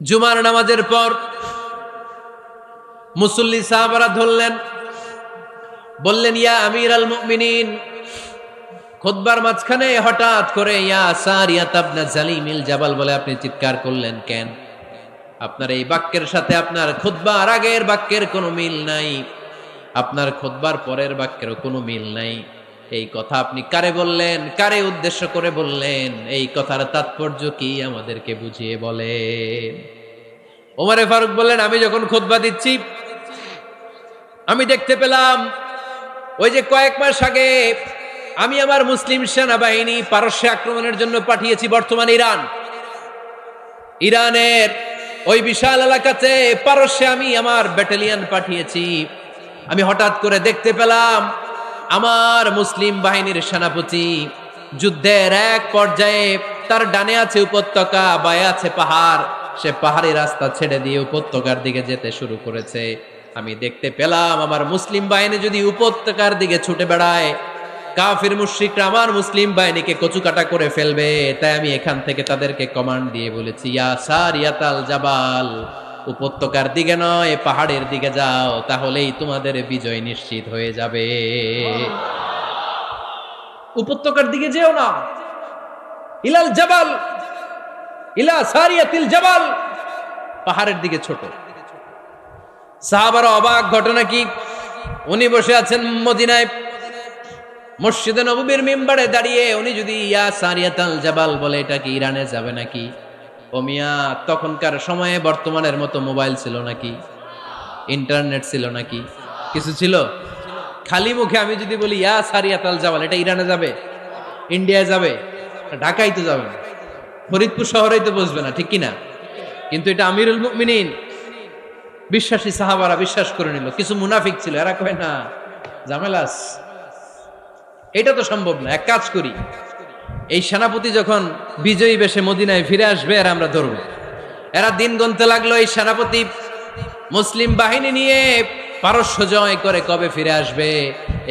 জুমার নামাজের পর মুসল্লি সাহাবারা ধরলেন, বললেন, ইয়া আমিরাল মুমিনিন। খুতবার মাঝখানে হঠাৎ করে ইয়া সারিয়াত ইবনে জালিমিল জাবাল বলে আপনি চিৎকার করলেন কেন? আপনার এই বাক্যের সাথে আপনার খুতবার আগের বাক্যের কোনো মিল নাই, আপনার খুতবার পরের বাক্যেরও কোনো মিল নাই। এই কথা আপনি কারে বললেন? কারে উদ্দেশ্য করে বললেন? এই কথার তাৎপর্য কি আমাদেরকে বুঝিয়ে বলেন। ওমরে ফারুক বললেন, আমি যখন খুতবা দিচ্ছি আমি দেখতে পেলাম ওই যে কয়েক মাস আগে আমি আমার মুসলিম সেনাবাহিনী পারস্যে আক্রমণের জন্য পাঠিয়েছি, বর্তমান ইরানের ওই বিশাল এলাকাতে পারস্যে আমি আমার ব্যাটালিয়ন পাঠিয়েছি। আমি হঠাৎ করে দেখতে পেলাম আমার মুসলিম বাহিনীর সেনাপতি যুদ্ধের এক পর্যায়ে তার ডানে আছে উপত্যকা, বায়ে আছে পাহাড়, সে পাহাড়ি রাস্তা ছেড়ে দিয়ে উপত্যকার দিকে যেতে শুরু করেছে। আমি দেখতে পেলাম আমার মুসলিম বাহিনী যদি উপত্যকার দিকে ছুটে বেড়ায়, কাফির মুশরিকরা আমার মুসলিম বাহিনীকে কচুকাটা করে ফেলবে। তাই আমি এখান থেকে তাদেরকে কমান্ড দিয়ে বলেছি, ইয়া সারিয়াতাল জাবাল, উপত্যকার দিকে নয় পাহাড়ের দিকে যাও, তাহলেই তোমাদের বিজয় নিশ্চিত হয়ে যাবে। উপত্যকার দিকে যেও না, ইলাল জাবাল, ইলা সারিয়াতিল জাবাল, পাহাড়ের দিকে ছোট। সাহাবারা অবাক, ঘটনা কি? উনি বসে আছেন মদিনায় মসজিদে নববীর মিম্বারে দাঁড়িয়ে, উনি যদি ইয়া সারিয়াতাল জাবাল বলে এটা কি ইরানে যাবে নাকি? ও মিয়া, তখনকার সময়ে বর্তমানের মতো মোবাইল ছিল নাকি? ইন্টারনেট ছিল নাকি? কিছু ছিল? খালি মুখে আমি যদি বলি ইয়া সারিয়াতাল জাবাল, এটা ইরানে যাবে? ইন্ডিয়ায় যাবে? ঢাকায় তো যাবে না, ফরিদপুর শহরেই তো বসবে না, ঠিক কিনা? কিন্তু এটা আমিরুল মুমিনিন বিশ্বাসী সাহাবারা বিশ্বাস করে নিল। কিছু মুনাফিক ছিল, এরা কয় না ঝামেলাস, এটা তো সম্ভব না। এক কাজ করি, এই সেনাপতি যখন বিজয়ী বেশে মদিনায় ফিরে আসবে আর আমরা ধরব। এরা দিন গুনতে লাগলো, এই সেনাপতি মুসলিম বাহিনী নিয়ে পারস্য জয় করে কবে ফিরে আসবে।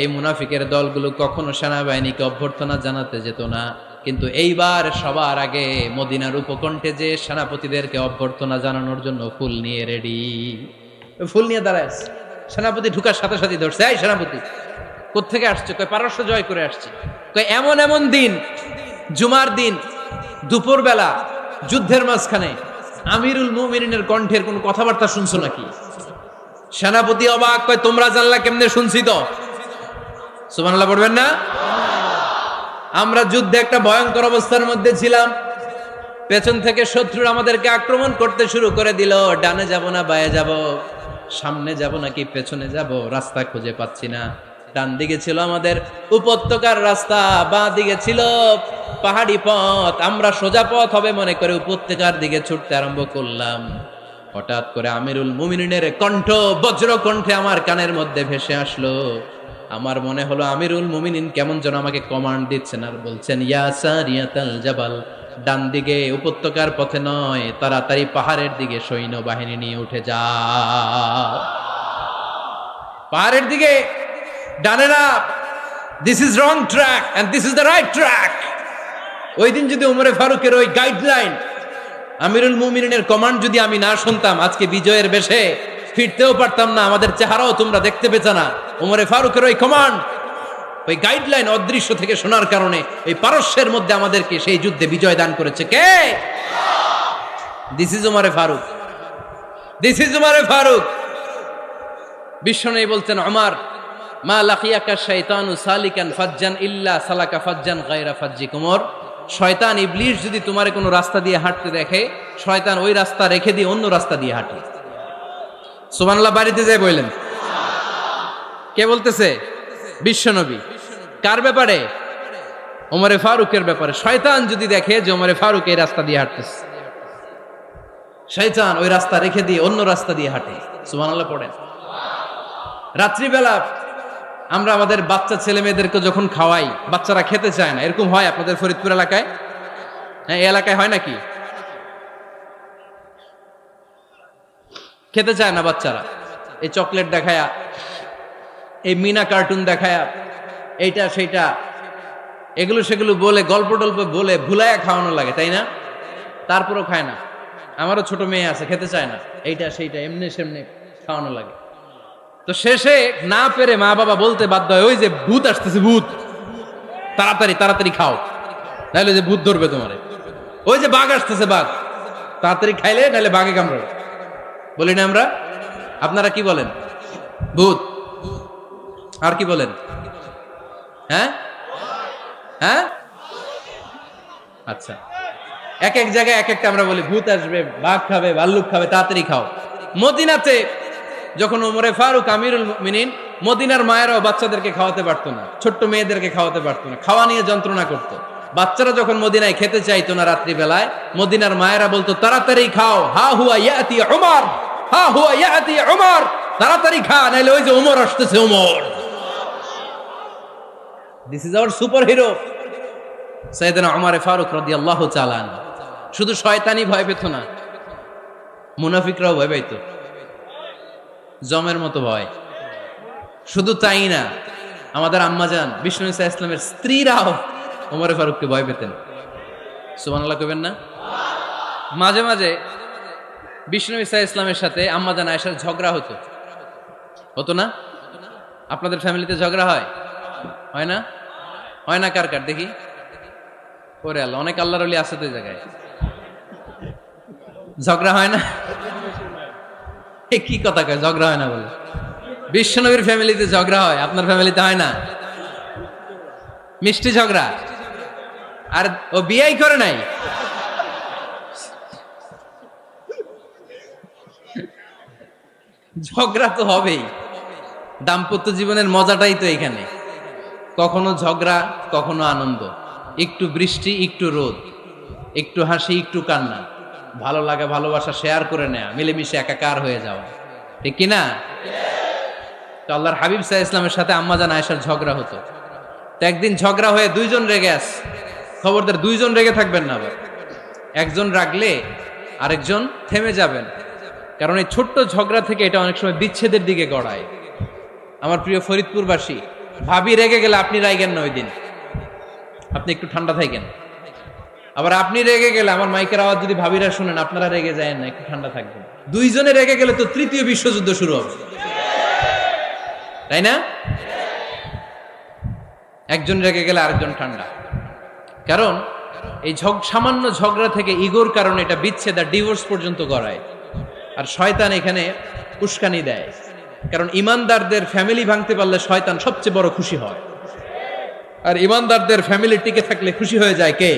এই মুনাফিকের দলগুলো কখনো সেনাবাহিনীকে অভ্যর্থনা জানাতে যেত না, কিন্তু এইবার সবার আগে মদিনার উপকণ্ঠে যে সেনাপতিদেরকে অভ্যর্থনা জানানোর জন্য ফুল নিয়ে রেডি। ফুল নিয়ে দাঁড়ায় সেনাপতি ঢুকার সাথে সাথে ধরছে, এই সেনাপতি কোত্থেকে আসছে? কয় পারস্য জয় করে আসছে। কয় এমন এমন দিন, জুমার দিন দুপুর বেলা যুদ্ধের মাঝখানে আমিরুল মুমিনিনের কণ্ঠের কোন কথাবার্তা শুনছো নাকি? সেনাপতি অবাক, কয় তোমরা জানলা কেমনে? শুনছি তো। সুবহানাল্লাহ পড়বেন না? আমরা যুদ্ধে একটা ভয়ঙ্কর অবস্থার মধ্যে ছিলাম, পেছন থেকে শত্রুরা আমাদেরকে আক্রমণ করতে শুরু করে দিল। ডানে যাব না বায়ে যাব, সামনে যাব নাকি পেছনে যাব, রাস্তা খুঁজে পাচ্ছি না। ডান দিকে ছিল আমাদের উপত্যকার রাস্তা, বাঁ দিকে ছিল পাহাড়ি পথ। আমরা সোজা পথ হবে মনে করে উপত্যকার দিকে ছুটতে আরম্ভ করলাম। হঠাৎ করে আমিরুল মুমিনিনের কণ্ঠ বজ্র কণ্ঠে আমার কানের মধ্যে ভেসে আসলো। আমার মনে হলো আমিরুল মুমিনিন কেমন যেন আমাকে কমান্ড দিচ্ছেন আর বলছেন, ইয়া সারিয়াতাল জাবাল, ডান দিকে উপত্যকার পথে নয়, তাড়াতাড়ি পাহাড়ের দিকে সৈন্য বাহিনী নিয়ে উঠে যাও। পাহাড়ের দিকে, ডানে না, this is wrong track and this is the right track. ওই দিন যদি ওমরে ফারুকের ওই গাইডলাইন, আমিরুল মুমিনিনের কমান্ড যদি আমি না শুনতাম, আজকে বিজয়ের বেশে ফিরতেও পারতাম না, আমাদের চেহারাও তোমরা দেখতে পেতে না। ওমরে ফারুকের ওই কমান্ড, ওই গাইডলাইন অদৃশ্য থেকে শোনার কারণে এই পারস্যের মধ্যে আমাদেরকে সেই যুদ্ধে বিজয় দান করেছে কে? দিস ইজ ওমরে ফারুক, দিস ইজ ওমরে ফারুক। বিশ্বনবী বলতেন, ওমর, মা লাকিয়াকা শাইতানু সালিকান ফাজ্জান ইল্লা সালাকা ফাজ্জান গায়রা ফাজ্জিক। ওমর, শয়তান ইবলিস যদি তোমারে কোনো রাস্তা দিয়ে হাঁটতে দেখে, শয়তান ওই রাস্তা রেখে দিয়ে অন্য রাস্তা দিয়ে হাঁটে। সুবহানাল্লাহ বাড়িতে যায় বললেন। কে বলতেছে? বিশ্বনবী। কার ব্যাপারে? ওমরে ফারুকের ব্যাপারে। শয়তান যদি দেখে যে ওমরে ফারুক এই রাস্তা দিয়ে হাঁটতেছে, শয়তান ওই রাস্তা রেখে দিয়ে অন্য রাস্তা দিয়ে হাঁটে। সুবহানাল্লাহ পড়েন। রাত্রিবেলা আমরা আমাদের বাচ্চা ছেলে মেয়েদেরকে যখন খাওয়াই, বাচ্চারা খেতে চায় না, এরকম হয় আপনাদের ফরিদপুর এলাকায়? হ্যাঁ, এই এলাকায় হয় নাকি? খেতে চায় না বাচ্চারা, এই চকলেট দেখায়া, এই মিনা কার্টুন দেখায়া, এইটা সেইটা এগুলো সেগুলো বলে, গল্প টল্প বলে ভুলাইয়া খাওয়ানো লাগে, তাই না? তারপরও খায় না। আমারও ছোট মেয়ে আছে, খেতে চায় না, এইটা সেইটা এমনি সেমনি খাওয়ানো লাগে। তো শেষে না পেরে মা বাবা বলতে বাধ্য হয়, ওই যে ভূত আসতেছে, ভূত, তাড়াতাড়ি তাড়াতাড়ি খাও, নাহলে যে ভূত ধরবে তোমারে। ওই যে বাঘ আসতেছে, বাঘ, তাড়াতাড়ি খাইলে নাহলে বাঘে কামড়াবে। বলি না আমরা? আপনারা কি বলেন? ভূত। আর কি বলেন? হ্যাঁ হ্যাঁ, আচ্ছা, এক এক জায়গায় এক একটা আমরা বলি, ভূত আসবে, বাঘ খাবে, ভাল্লুক খাবে, তাড়াতাড়ি খাও। মদিনাতে যখন ওমরে ফারুক আমিরুল মুমিনিন, মদিনার মায়েরাও বাচ্চাদেরকে খাওয়াতে পারতো না, ছোট্ট মেয়েদেরকে খাওয়াতে পারতো না, খাওয়া নিয়ে যন্ত্রণা করতো। বাচ্চারা যখন মদিনায় খেতে চাইতো না রাত্রি বেলায়, মদিনার মায়েরা বলতো তাড়াতাড়ি খাও, হা হুয়া ইয়াতি উমর, হা হুয়া ইয়াতি উমর, তাড়াতাড়ি খা, নাইলে ওই যে ওমর আসতেছে, Omar. This is our super hero Sayyidna Umar Faruq রাদিয়াল্লাহু তাআলা। শুধু শয়তানি ভয় পেত না, মুনাফিকরাও ভয় পাইতো, জমের মতো ভয়। শুধু তাই না, আমাদের আম্মাজান বিষ্ণু ইসা ইসলামের স্ত্রীরাও ওমর ফারুককে ভয় পেতেন। সুবহানাল্লাহ কইবেন না? মাঝে মাঝে বিষ্ণু ইসা ইসলামের সাথে আম্মাজান আয়েশার ঝগড়া হতো, হতো না? আপনাদের ফ্যামিলিতে ঝগড়া হয়? হয় না? হয় না? কার কার দেখি? ওরে আল্লাহ, অনেক আল্লাহর ওলি আছে তো এই জায়গায়। ঝগড়া হয় না? কি কথা কয়, ঝগড়া হয় না বলে? বিশ্বনবীর ফ্যামিলিতে ঝগড়া হয়, আপনার ফ্যামিলিতে হয় না? মিষ্টি ঝগড়া। আর ও বিয়েই করে নাই। ঝগড়া তো হবেই, দাম্পত্য জীবনের মজাটাই তো এখানে। কখনো ঝগড়া, কখনো আনন্দ, একটু বৃষ্টি, একটু রোদ, একটু হাসি, একটু কান্না, ভালো লাগা ভালোবাসা শেয়ার করে নেয়া, মিলেমিশে একাকার হয়ে যাওয়া, ঠিক কিনা? তো আল্লাহর হাবিব সাল্লাল্লাহু আলাইহি ইসলামের সাথে আম্মাজান আয়েশার ঝগড়া হতো। তো একদিন ঝগড়া হয়ে দুইজন রেগে আছে। খবরদার, দুইজন রেগে থাকবেন না আবার। একজন রাগলে আরেকজন থেমে যাবেন, কারণ এই ছোট্ট ঝগড়া থেকে এটা অনেক সময় বিচ্ছেদের দিকে গড়ায়। আমার প্রিয় ফরিদপুরবাসী, ভাবি রেগে গেলে আপনি রাইগেন না, ওই দিন আপনি একটু ঠান্ডা থাকেন। আবার আপনি রেগে গেলে, আমার মাইকের আওয়াজ যদি ভাবিরা শুনেন, আপনারা রেগে যায় না, একটু ঠান্ডা থাকবেন। দুইজনে রেগে গেলে তো তৃতীয় বিশ্বযুদ্ধ শুরু হবে, তাই না? একজন রেগে গেলে আরেকজন ঠান্ডা। কারণ এই সামান্য ঝগড়া থেকে ইগোর কারণে এটা বিচ্ছেদ আর ডিভোর্স পর্যন্ত গড়ায়। আর শয়তান এখানে উস্কানি দেয়, কারণ ইমানদারদের ফ্যামিলি ভাঙতে পারলে শয়তান সবচেয়ে বড় খুশি হয়। আর ইমানদারদের ফ্যামিলি টিকে থাকলে খুশি হয়ে যায় কে?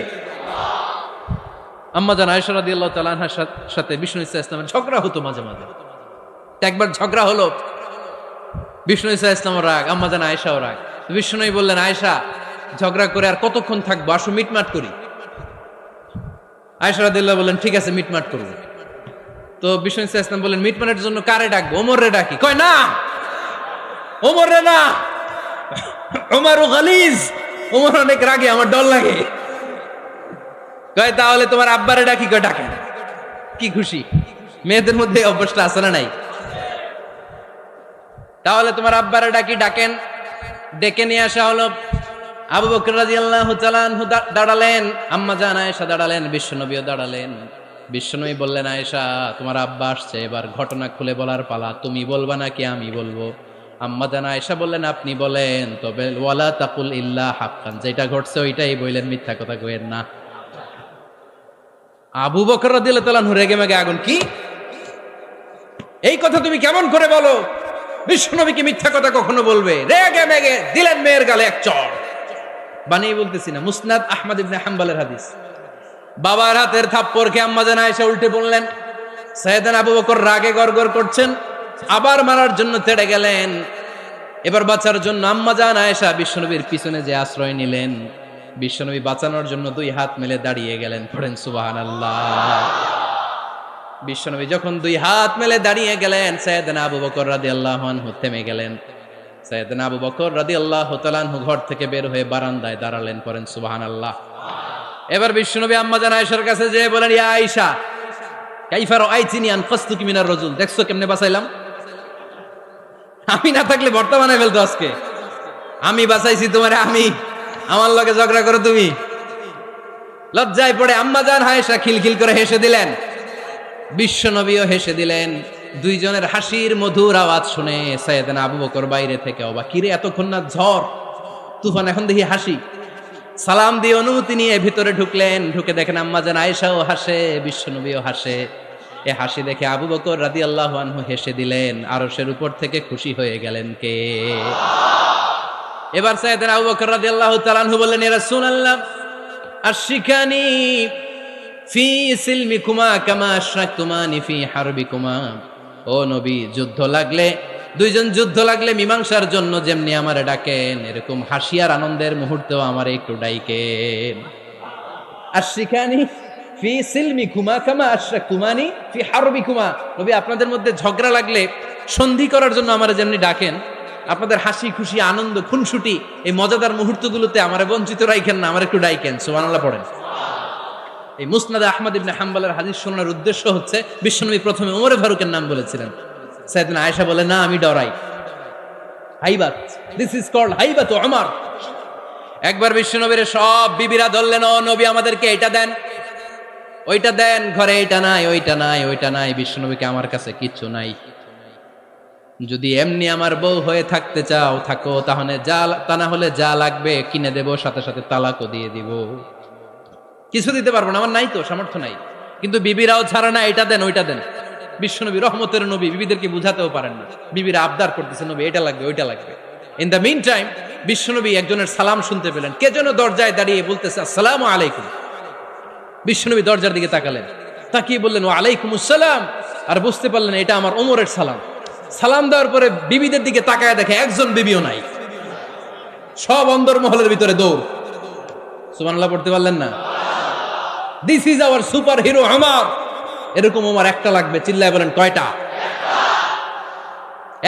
আম্মাজান আয়েশা রাদিয়াল্লাহু তাআলা আনহার সাথে বিষ্ণু ইসা ইসলামের ঝগড়া হতো মাঝে মাঝে। একবার ঝগড়া হলো, বিষ্ণু ইসা ইসলামও রাগ, আম্মাজান আয়েশাও রাগ। বিষ্ণুই বললেন, আয়েশা, ঝগড়া করে আর কতক্ষণ থাকবো, আসো মিটমাট করি। আয়েশা রাদিয়াল্লাহু বললেন, ঠিক আছে, মিটমাট করবো। তো বিষ্ণু ইসা ইসলাম বললেন, মিটমাটের জন্য কারে ডাকবো? ওমর রে ডাকি। কয় না, ওমর রে না, ওমর গালিজ, ওমর অনেক রাগে, আমার ডর লাগে। কয় তাহলে তোমার আব্বারে ডাকি। কয় ডাকেন। কি খুশি! মেয়েদের মধ্যে অভ্যাসটা আছে না নাই? তাহলে তোমার আব্বারে ডাকি, ডাকেন। ডেকে নিয়ে আসা হলো। আবু বকর রাদিয়াল্লাহু তাআলা আনহু দাঁড়ালেন, আম্মাজান আয়েশা দাঁড়ালেন, বিশ্বনবীও দাঁড়ালেন। বিশ্বনবী বললেন, আয়েশা, তোমার আব্বা আসছে, এবার ঘটনা খুলে বলার পালা। তুমি বলবা নাকি আমি বলবো? আম্মাজান আয়েশা বললেন, আপনি বলেন, তবে ওয়ালা তাকুল ইল্লা হাক্কান, যেটা ঘটছে ওইটাই বললেন, মিথ্যা কথা কইেন না। আবু বকর রাদিয়াল্লাহু তাআলা রেগে মেগে আগুন। কি এই কথা তুমি কেমন করে বলো? বিশ্বনবীকে মিথ্যা কথা কখনো বলবে? রেগে মেগে দিলেন মেয়ের গালে এক চড়। বানিয়ে বলতেছি না, মুসনাদ আহমদ ইবনে হাম্বলের হাদিস। বাবার হাতের থাপ্পড় খেয়ে আম্মাজান আয়েশা উল্টে পড়লেন। সাইয়েদনা আবু বকর রাগে গড়গড় করছেন, আবার মারার জন্য তেড়ে গেলেন। এবার বাঁচার জন্য আম্মা জান আয়েশা বিশ্বনবীর পিছনে যে আশ্রয় নিলেন, বিশ্বনবী বাঁচানোর জন্য দুই হাত মেলে দাঁড়িয়ে গেলেন। পড়েন সুবহানাল্লাহ। বিশ্বনবী যখন দুই হাত মেলে দাঁড়িয়ে গেলেন, সাইয়েদনা আবু বকর রাদিয়াল্লাহু আনহু থেমে গেলেন। সাইয়েদনা আবু বকর রাদিয়াল্লাহু তাআলা আনহু ঘর থেকে বের হয়ে বারান্দায় দাঁড়ালেন। পড়েন সুবহানাল্লাহ। এবার বিশ্বনবী আম্মা জান আয়েশার কাছে যেয়ে বলেন, ইয়া আয়েশা কাইফা রাআইতিনি আনকাসতুকি মিনার রাজুল, দেখছো কেমনে বাঁচাইলাম? আমি না থাকলে ভর্তা বানাই ফেলতো আজকে। আমি বাঁচাইছি তোমারে, আমি আমার লগে ঝগড়া করো তুমি। লজ্জায় পড়ে আম্মা জান আয়েশা খিলখিল করে হেসে দিলেন, বিশ্বনবীও হেসে দিলেন। দুইজনের হাসির মধুর আওয়াজ শুনে সাইয়েদনা আবু বকর বাইরে থেকে অবাক, কিরে এতক্ষণ না ঝড় তুফান, এখন দেখি হাসি। সালাম দিয়ে অনুমতি নিয়ে ভিতরে ঢুকলেন। ঢুকে দেখেন আম্মা জান আয়েশাও হাসে, বিশ্বনবীও হাসে। এ হাসি দেখে আবু বকর রাদিয়াল্লাহু আনহু হেসে দিলেন। আরশের উপর থেকে খুশি হয়ে গেলেন কে? এবার সাইয়েদনা আবু বকর রাদিয়াল্লাহু তাআলা আনহু বললেন, ইয়া রাসূলুল্লাহ আশরিকানি ফি সিলমিকুমা কামা আশরাকতুমানি ফি হারবিকুমা। ও নবী, যুদ্ধ লাগলে, দুইজন যুদ্ধ লাগলে মীমাংসার জন্য যেমনি আমারে ডাকেন, এরকম হাসি আর আনন্দের মুহূর্তেও আমারে একটু ডাইকেন। আশরিকানি ফি সিলমিকুমা কামা আশরাকতুমানি ফি হারবিকুমা। নবী, আপনাদের মধ্যে ঝগড়া লাগলে সন্ধি করার জন্য আমারে যেমনি ডাকেন, আপনাদের হাসি খুশি আনন্দ খুনসুটি এই মজাদার মুহূর্তগুলোতে আমারে বঞ্চিত রাখেন না, আমার একটু ডাইকেন। সুবহানাল্লাহ পড়েন। এই মুসনাদে আহমদ ইবনে হাম্বলের হাদিস শোনার উদ্দেশ্য হচ্ছে, বিশ্বনবী প্রথমে ওমরে ফারুকের নাম বলেছিলেন। সাইয়েদনা আয়েশা বলে, না আমি ডরাই। হাইবাত, দিস ইজ কল্ড হাইবাত ওমর। একবার বিশ্বনবীর সব বিবিরা ধরলেন, ও নবী আমাদেরকে এটা দেন, ওইটা দেন, ঘরে এইটা নাই, ওইটা নাই, ওইটা নাই। বিশ্বনবীকে, আমার কাছে কিচ্ছু নাই, যদি এমনি আমার বউ হয়ে থাকতে চাও থাকো, তাহলে তা না হলে যা লাগবে কিনে দেব, সাথে সাথে তালাকও দিয়ে দিব। কিছু দিতে পারবো না, আমার নাই তো, সামর্থ্য নাই। কিন্তু বিবিরাও ছাড়া না, এটা দেন ওইটা দেন। বিশ্বনবী রহমতের নবী, বিবিদেরকে বুঝাতেও পারেন না, বিবিরা আবদার করতেছে, নবী এটা লাগবে ওইটা লাগবে। ইন দ্য মিন টাইম বিশ্বনবী একজনের সালাম শুনতে পেলেন। কে যেন দরজায় দাঁড়িয়ে বলতেছে, আসসালামু আলাইকুম। বিশ্বনবী দরজার দিকে তাকালেন, তাকিয়ে বললেন, ওয়া আলাইকুমুস সালাম। আর বুঝতে পারলেন এটা আমার ওমরের সালাম। সালাম দেওয়ার পরে বিবিদের দিকে তাকায় দেখে একজন বিবিও নাই, সব অন্দরমহলের ভিতরে দৌড়। সুবহানাল্লাহ পড়তে পারলেন না? This is our super hero Omar. এরকম ওমর একটা লাগবে, চিল্লায় বলেন কয়টা?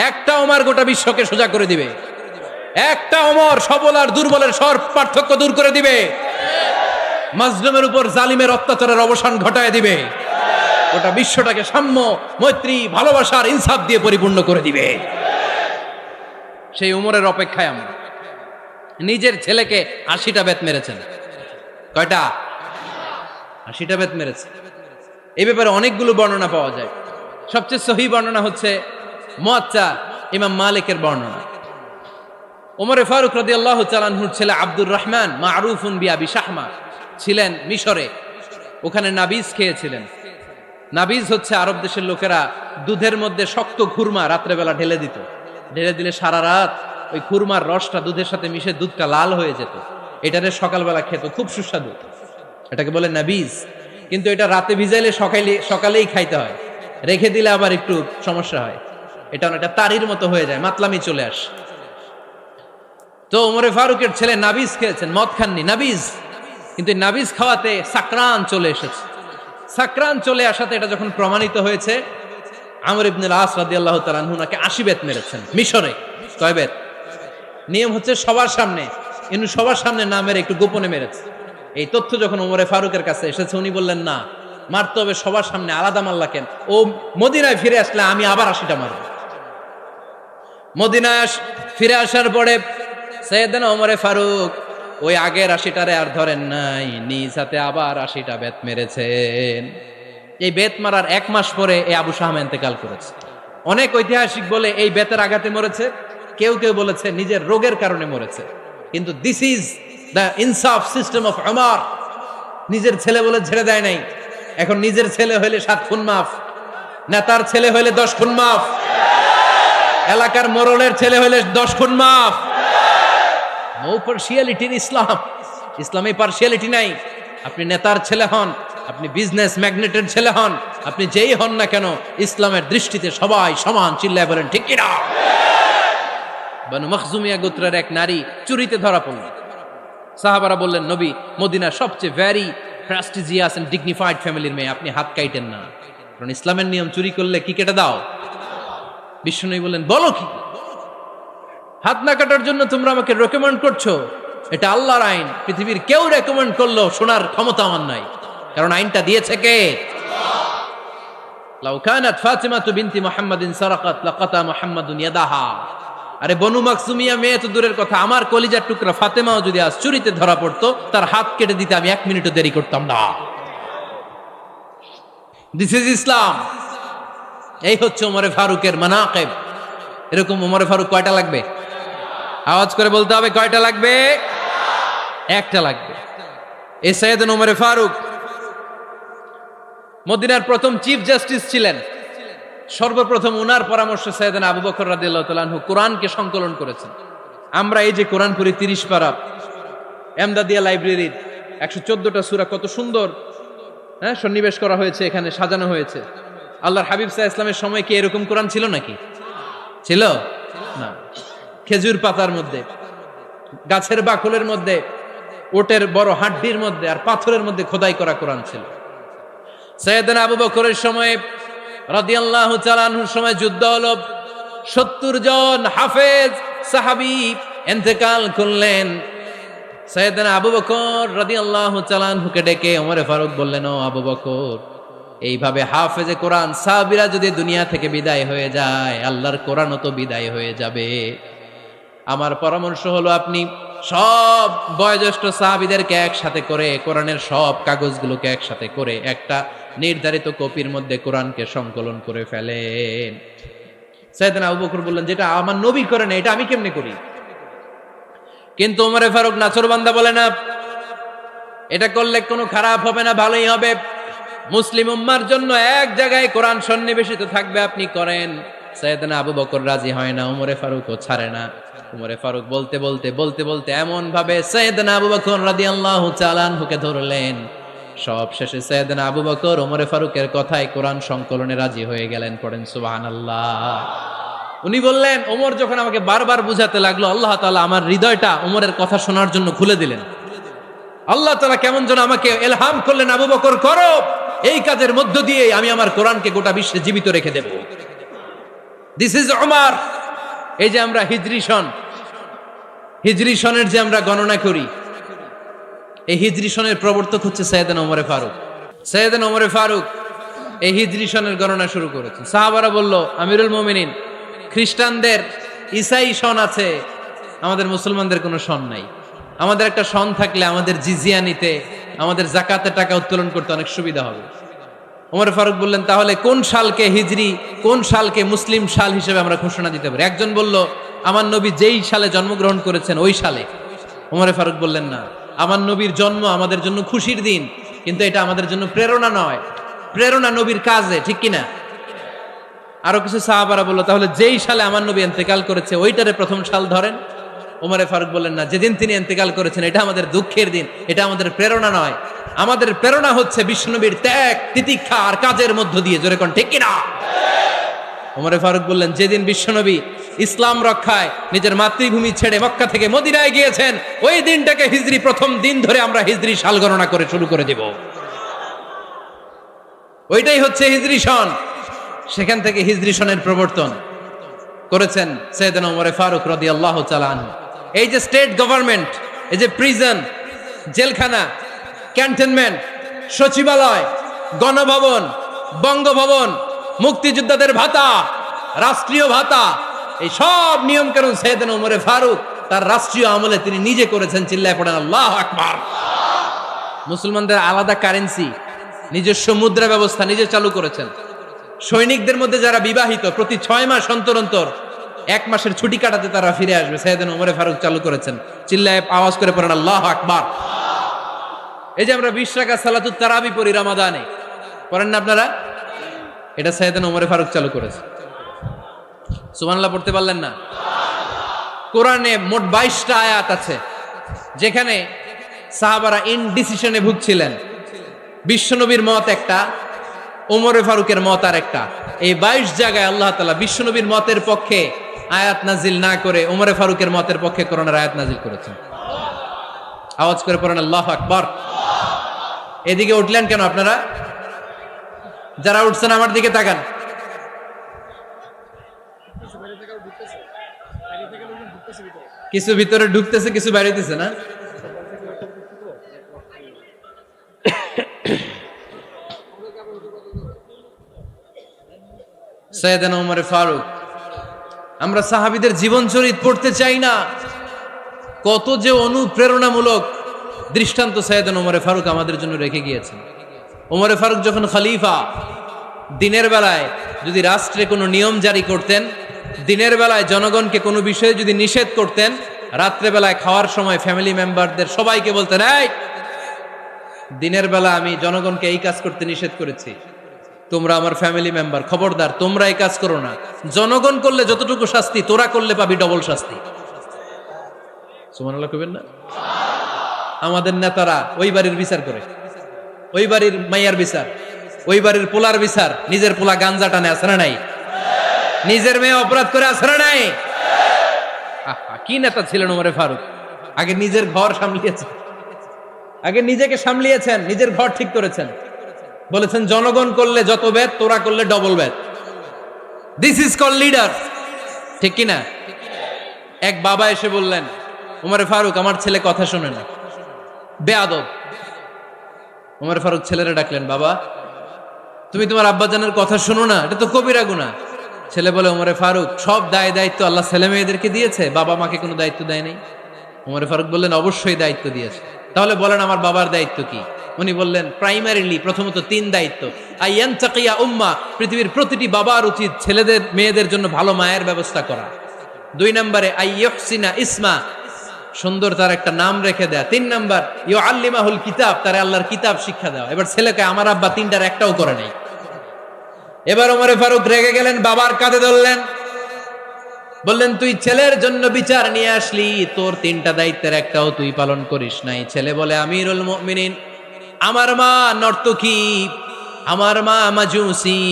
একটা ওমর গোটা বিশ্বকে সোজা করে দিবে। একটা ওমর সবল আর দুর্বলের সব পার্থক্য দূর করে দিবে। মাজলুমের উপর জালিমের অত্যাচারের অবসান ঘটায় দিবে। গোটা বিশ্বটাকে সাম্য, মৈত্রী, ভালোবাসার ইনসাফ দিয়ে পরিপূর্ণ করে দিবে। সেই ওমরের অপেক্ষায় আমরা। নিজের ছেলেকে 80টা বেত মেরেছেন। কয়টা? 80টা বেত মেরেছে। এই ব্যাপারে অনেকগুলো বর্ণনা পাওয়া যায়। সবচেয়ে সহিহ বর্ণনা হচ্ছে মুয়াত্তা ইমাম মালিকের বর্ণনা। ওমরে ফারুক রাদিয়াল্লাহু তাআলা আনহুর ছেলে আব্দুর রহমান মারুফুন বিআবি শাহমা ছিলেন মিশরে। ওখানে নাবিজ খেয়েছিলেন। নাবিজ হচ্ছে আরব দেশের লোকেরা দুধের মধ্যে শক্ত খুরমা রাত্রেবেলা ঢেলে দিত। ঢেলে দিলে সারা রাত ওই খুরমার রসটা দুধের সাথে মিশে দুধটা লাল হয়ে যেত। এটারে সকালবেলা খেত, খুব সুস্বাদু, এটাকে বলে নাবিজ। কিন্তু এটা রাতে ভিজাইলে সকালেই খাইতে হয়, রেখে দিলে আবার একটু সমস্যা হয়। এটা অনেকটা তারির মতো হয়ে যায়, মাতলামি চলে আসে। তো ওমরে ফারুকের ছেলে নাবিজ খেয়েছেন, মদ খাননি, নাবিজ। কিন্তু নাবিজ খাওয়াতে সাকরান চলে এসেছে। সাকরান চলে আসাতে এটা যখন প্রমাণিত হয়েছে, আমর ইবনুল আস রাদিয়াল্লাহু তাআলা আনহু নাকি 80 বেত মেরেছেন মিশরে। কয় বেত? নিয়ম হচ্ছে সবার সামনে, কিন্তু সবার সামনে না মেরে একটু গোপনে মেরেছে। এই তথ্য যখন ওমরে ফারুকের কাছে এসেছে, উনি বললেন, না, মারতে হবে সবার সামনে, আলাদা মারলা কেন? ও মদিনায় ফিরে আসলে আমি আবার 80টা মারব। মদিনায় ফিরে আসার পরে সাইয়েদনা ওমরে ফারুক ওই আগের 80টারে আর ধরেন নাই, নিজ হাতে আবার 80টা বেত মেরেছেন। এই বেত মারার 1 মাস পরে এই আবু শাহমা ইন্তেকাল করেছে। অনেক ঐতিহাসিক বলে এই বেতের আঘাতে মরেছে, কেউ কেউ বলেছে নিজের রোগের কারণে মরেছে। কিন্তু দিস ইজ দ্য ইনসাফ সিস্টেম অফ ওমর। নিজের ছেলে বলে ছেড়ে দেয় নাই। এখন নিজের ছেলে হইলে 7 খুন মাফ, নেতার ছেলে হইলে 10 খুন মাফ, এলাকার মোড়লের ছেলে হইলে 10 খুন মাফ। নো পার্সিয়ালিটি ইন ইসলাম। ইসলামে পার্সিয়ালিটি নাই। আপনি নেতার ছেলে হন, আপনি বিজনেস ম্যাগনেটের ছেলে হন, আপনি যেই হন না কেন, ইসলামের দৃষ্টিতে সবাই সমান। চিল্লায় বলেন ঠিক কিনা? বানু মখজুমিয়া গোত্রের এক নারী চুরিতে ধরা পড়ল। সাহাবারা বললেন, নবী, মদিনার সবচেয়ে ভ্যারি প্রেস্টিজিয়াস এন্ড ডিগনিফাইড ফ্যামিলির মেয়ে, আপনি হাত কাইটেন না, কারণ ইসলামের নিয়ম চুরি করলে কি কেটে দাও। বিশ্বনবী বললেন, বলো কি, হাত না কাটার জন্য তোমরা আমাকে রেকমেন্ড করছো? এটা আল্লাহর আইন, পৃথিবীর কেউ রেকমেন্ড করলো শোনার ক্ষমতা আমার নাই, কারণ আইনটা দিয়েছে কে? লাউ কানাত ফাতিমাতু বিনতি মুহাম্মাদিন সারাকাত লাকাতা মুহাম্মাদুন ইয়াদাহা। আরে বনু মাকসুমিয়া মেয়ে তো দূরের কথা, আমার কলিজার টুকরা ফাতেমাও যদি আজ চুরিতে ধরা পড়তো, তার হাত কেটে দিতে আমি 1 মিনিটও দেরি করতাম না। দিস ইজ ইসলাম। এই হচ্ছে ওমরে ফারুকের মানাকিব। এরকম ওমরে ফারুক কয়টা লাগবে? আওয়াজ করে বলতে হবে, কয়টা লাগবে? একটা লাগবে। এই সাইয়েদনা ওমরে ফারুক মদিনার প্রথম চিফ জাস্টিস ছিলেন। সর্বপ্রথম উনার পরামর্শে সাইয়েদনা আবু বকর রাদিয়াল্লাহু তাআলা আনহু কোরআনকে সংকলন করেছেন। আমরা এই যে কোরআন পড়ি 30 পারা, এমদাদিয়া লাইব্রেরির 114টা সূরা, কত সুন্দর সন্নিবেশ করা হয়েছে, এখানে সাজানো হয়েছে। আল্লাহর হাবিব সাল্লাল্লাহু আলাইহি ওয়াসাল্লামের সময় কি এরকম কোরআন ছিল নাকি? ছিল না। খেজুর পাতার মধ্যে, গাছের বাকলের মধ্যে, ওটের বড় হাড্ডির মধ্যে আর পাথরের মধ্যে খোদাই করা কোরআন ছিল। সাইয়েদনা আবু বকরের সময় রাদিয়াল্লাহু তাআলা আনহুর সময় যুদ্ধ হলো, 70 জন হাফেজ সাহাবী ইন্তেকাল করলেন। সাইয়েদনা আবু বকর রাদিয়াল্লাহু তাআলা আনহুকে ডেকে ওমরে ফারুক বললেন, ও আবু বকর, এইভাবে হাফেজে কোরআন সাহাবীরা যদি দুনিয়া থেকে বিদায় হয়ে যায়, আল্লাহর কোরআনও তো বিদায় হয়ে যাবে। আমার পরামর্শ হলো, আপনি সব বয়োজ্যেষ্ঠ সাহাবীদেরকে একসাথে করে কোরআনের সব কাগজগুলোকে একসাথে করে একটা নির্ধারিত কপির মধ্যে কোরআনকে সংকলন করে ফেলেন। সাইয়েদনা আবু বকর বললেন, যেটা আমার নবী করে না, এটা আমি কেমনে করি? কিন্তু ওমরে ফারুক নাছরবান্দা বলে না, এটা করলে কোনো খারাপ হবে না, ভালোই হবে। মুসলিম উম্মার জন্য এক জায়গায় কোরআন সন্নিবেশিত থাকবে, আপনি করেন। সাইয়েদনা আবু বকর রাজি হয় না, ওমরে ফারুকও ছাড়ে না। ওমরে ফারুক বলতে বলতে বলতে বলতে এমন ভাবে সাইয়েদনা আবু বকর রাদিয়াল্লাহু তাআলা আনহুকে ধরলেন, সব শেষে সাইয়েদনা আবু বকর ওমরে ফারুকের কথায় কোরআন সংকলনে রাজি হয়ে গেলেন। পড়েন সুবহানাল্লাহ। উনি বললেন, ওমর যখন আমাকে বারবার বুঝাতে লাগলো, আল্লাহ তাআলা আমার হৃদয়টা ওমরের কথা শোনার জন্য খুলে দিলেন। আল্লাহ তাআলা কেমন যেন আমাকে ইলহাম করলেন, আবু বকর করো, এই কাজের মধ্য দিয়ে আমি আমার কোরআনকে গোটা বিশ্বে জীবিত রেখে দেব। This is Omar. এই যে আমরা হিজরি সনের যে আমরা গণনা করি, এই হিজরি সনের প্রবর্তক হচ্ছে সাইয়েদনা ওমরে ফারুক। সাইয়েদনা ওমরে ফারুক এই হিজরি সনের গণনা শুরু করেছেন। সাহাবারা বলল, আমিরুল মুমিনিন, খ্রিস্টানদের ঈসাই সন আছে, আমাদের মুসলমানদের কোনো সন নাই। আমাদের একটা সন থাকলে আমাদের জিজিয়া নিতে, আমাদের যাকাতের টাকা উত্তোলন করতে অনেক সুবিধা হবে। ওমর ফারুক বললেন, তাহলে কোন সালকে হিজরি, কোন সালকে মুসলিম সাল হিসেবে আমরা ঘোষণা দিতে পারি? একজন বলল, আমার নবী যেই সালে জন্মগ্রহণ করেছেন ওই সালে। ওমর ফারুক বললেন, না, আমার নবীর জন্ম আমাদের জন্য খুশির দিন, কিন্তু এটা আমাদের জন্য প্রেরণা নয়, প্রেরণা নবীর কাজে, ঠিক কিনা? আরো কিছু সাহাবারা বলল, তাহলে যেই সালে আমার নবী ইন্তেকাল করেছে ওইটারে প্রথম সাল ধরেন। ওমর ফারুক বললেন, না, যেদিন তিনি ইন্তেকাল করেছেন এটা আমাদের দুঃখের দিন, এটা আমাদের প্রেরণা নয়। আমাদের প্রেরণা হচ্ছে বিশ্বনবীর ত্যাগ, তিতিক্ষা আর কাজের মধ্য দিয়ে। জোরে কোন ঠিক কিনা? ওমর ফারুক বললেন, যেদিন বিশ্বনবী ইসলাম রক্ষায় নিজের মাতৃভূমি ছেড়ে মক্কা থেকে মদিনায় গিয়েছেন, ওই দিনটাকে হিজরি প্রথম দিন ধরে আমরা হিজরি সাল গণনা করে শুরু করে দেব। ওইটাই হচ্ছে হিজরি সন। সেখান থেকে হিজরি সনের প্রবর্তন করেছেন সাইয়েদনা ওমর ফারুক রাদিয়াল্লাহু তাআলা আনহু। এই যে স্টেট গভর্নমেন্ট, এই যে প্রিজন, জেলখানা, ক্যান্টনমেন্ট, সচিবালয়, গণভবন, বঙ্গভবন, মুক্তিযোদ্ধাদের ভাতা, রাষ্ট্রীয় ভাতা, এই সব নিয়ম কানুন সাইয়েদনা ওমর ফারুক তার রাষ্ট্রীয় আমলে তিনি নিজে করেছেন। চিল্লায় পড়েন আল্লাহু আকবার। মুসলমানদের আলাদা কারেন্সি, নিজস্ব মুদ্রা ব্যবস্থা নিজে চালু করেছেন। সৈনিকদের মধ্যে যারা বিবাহিত, প্রতি 6 মাস অন্তর অন্তর 1 মাসের ছুটি কাটাতে তারা ফিরে আসবে, সাইয়েদনা ওমর ফারুক চালু করেছেন। চিল্লায় আওয়াজ করে পড়েন আল্লাহু আকবার। এই যে আমরা 20 রাকাত সালাতুত তারাবি পড়ি রমাদানে, পড়েন না আপনারা? এটা সাইয়েদনা ওমর ফারুক চালু করেছে। সুবহানাল্লাহ পড়তে পারলেন না? কোরআনে মোট 22টা আয়াত আছে যেখানে সাহাবারা ইনডিসিশনে ভুগছিলেন। বিশ্বনবীর মত একটা, ওমর ফারুকের মত আর একটা। এই 22 জায়গায় আল্লাহ তাআলা বিশ্বনবীর মতের পক্ষে আয়াত নাজিল না করে ওমরে ফারুকের মতের পক্ষে করোনার আয়াত নাজিল করেছেন। আওয়াজ করে পড়েন আল্লাহু আকবার। এদিকে উঠলেন কেন আপনারা? যারা উঠছেন আমার দিকে তাকান। কিছু ভিতরে ঢুকতেছে, কিছু বাইরেতেছে না? সাইয়েদনা ওমর ফারুক, আমরা সাহাবীদের জীবন চরিত পড়তে চাই না, কত যে অনুপ্রেরণামূলক দৃষ্টান্ত সাইয়েদনা ওমর ফারুক আমাদের জন্য রেখে গিয়েছেন। ওমর ফারুক যখন খলিফা, দিনের বেলায় যদি রাষ্ট্রে কোনো নিয়ম জারি করতেন, দিনের বেলায় জনগণকে কোনো বিষয়ে যদি নিষেধ করতেন, রাত্রে বেলায় খাওয়ার সময় ফ্যামিলি মেম্বারদের সবাইকে বলতেন, এই দিনের বেলা আমি জনগণকে এই কাজ করতে নিষেধ করেছি, তোমরা আমার ফ্যামিলি মেম্বার, খবরদার তোমরা এই কাজ করো না। জনগণ করলে যতটুকু শাস্তি, তোরা করলে পাবি ডবল শাস্তি। সুবহানাল্লাহ কইবেন না? আমাদের নেতারা ওই বাড়ির বিচার করে, ওই বাড়ির মাইয়ার বিচার, ওই বাড়ির পোলার বিচার, নিজের পোলা গাঞ্জা টানে আছে না নাই? নিজের মেয়ে অপরাধ করে আছে না নাই? কি নেতা ছিলেন ওমর ফারুক! আগে নিজের ঘর সামলিয়েছেন, আগে নিজেকে সামলিয়েছেন, নিজের ঘর ঠিক করেছেন। বলেছেন জনগণ করলে যত বেদ, তোরা করলে double Veda. This is call leader, ঠিক কিনা? এক বাবা এসে বললেন, ওমর ফারুক আমার ছেলে কথা শোনে না, বেয়াদব। ওমর ফারুক ছেলেরা ডাকলেন, বাবা তুমি তোমার আব্বাজানের কথা শোনো না, এটা তো কবিরা গুনাহ। ছেলে বলে, ওমর ফারুক সব দায় দায়িত্ব আল্লাহ ছেলে মেয়েদেরকে দিয়েছে, বাবা মাকে কোনো দায়িত্ব দেয় নাই। ওমর ফারুক বললেন, অবশ্যই দায়িত্ব দিয়েছে। তাহলে বলেন আমার বাবার দায়িত্ব কি? উনি বললেন, প্রাইমারিলি প্রথমত 3 দায়িত্ব। আইয়ানতাকিয়া উম্মাহ, পৃথিবীর প্রতিটি বাবার উচিত ছেলেদের মেয়েদের জন্য ভালো মায়ের ব্যবস্থা করা। 2 নম্বরে আইয়ুহসিনা ইসমা, সুন্দর তার একটা নাম রেখে দেয়া। 3 নাম্বার ইউআল্লিমাহুল কিতাব, তার আল্লাহর কিতাব শিক্ষা দেওয়া। এবার ছেলেকে আমার আব্বা 3টার একটাও করে নাই। এবার ওমর ফারুক রেগে গেলেন, বাবার কাঁধে ধরলেন, বললেন তুই ছেলের জন্য বিচার নিয়ে আসলি, তোর 3টা দায়িত্বের একটাও তুই পালন করিস নাই। ছেলে বলে, আমিরুল মুমিনিন, আমার মা নর্তকী, আমার মা মাজুসি,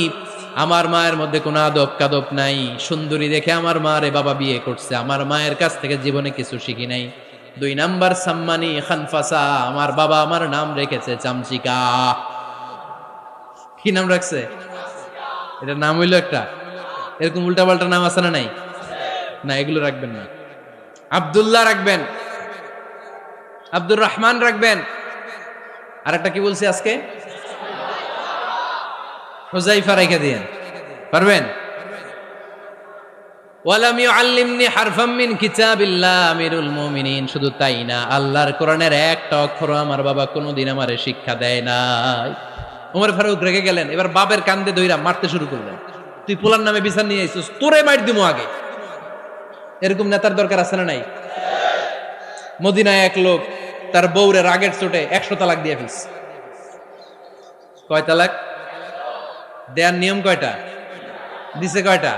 আমার মায়ের মধ্যে কোনো আদব কাদব নাই, সুন্দরী দেখে আমার মা রে বাবা বিয়ে করছে, আমার মায়ের কাছ থেকে জীবনে কিছু শিখি নাই। 2 নাম্বার সাম্মানি খানফাসা, আমার বাবা আমার নাম রেখেছে চামচিকা। কি নাম রাখছে? এটা নাম হইলো একটা, এরকম উল্টাপাল্টা নাম আছে না নাই? না, এগুলো রাখবেন না। আব্দুল্লাহ রাখবেন, আব্দুর রহমান রাখবেন, আর একটা কি বলছি আজকে? হুযায়ফা রেখে দিয়েন, পারবেন? ওয়ালাম ইউআল্লিমনি হারফাম মিন কিতাবিল্লাহ, আমিরুল মুমিনিন। শুধু তাই না, আল্লাহর কোরআনের একটা অক্ষর আমার বাবা কোনোদিন আমারে শিক্ষা দেয় নাই। ওমর ফারুক রেগে গেলেন, এবার বাবার কান্দে ধইরা মারতে শুরু করলেন। তুই পোলার নামে বিচার নিয়ে আইছিস, তোরে মার দিমু আগে। এরকম নেতার দরকার আছে না নাই? মদিনায় এক লোক তার বউরে রাগের চোটে 100 তালাক দিয়ে ফেলছে। কয় তালাক দেয়ার নিয়ম কয়টা? দিছে কয়টা?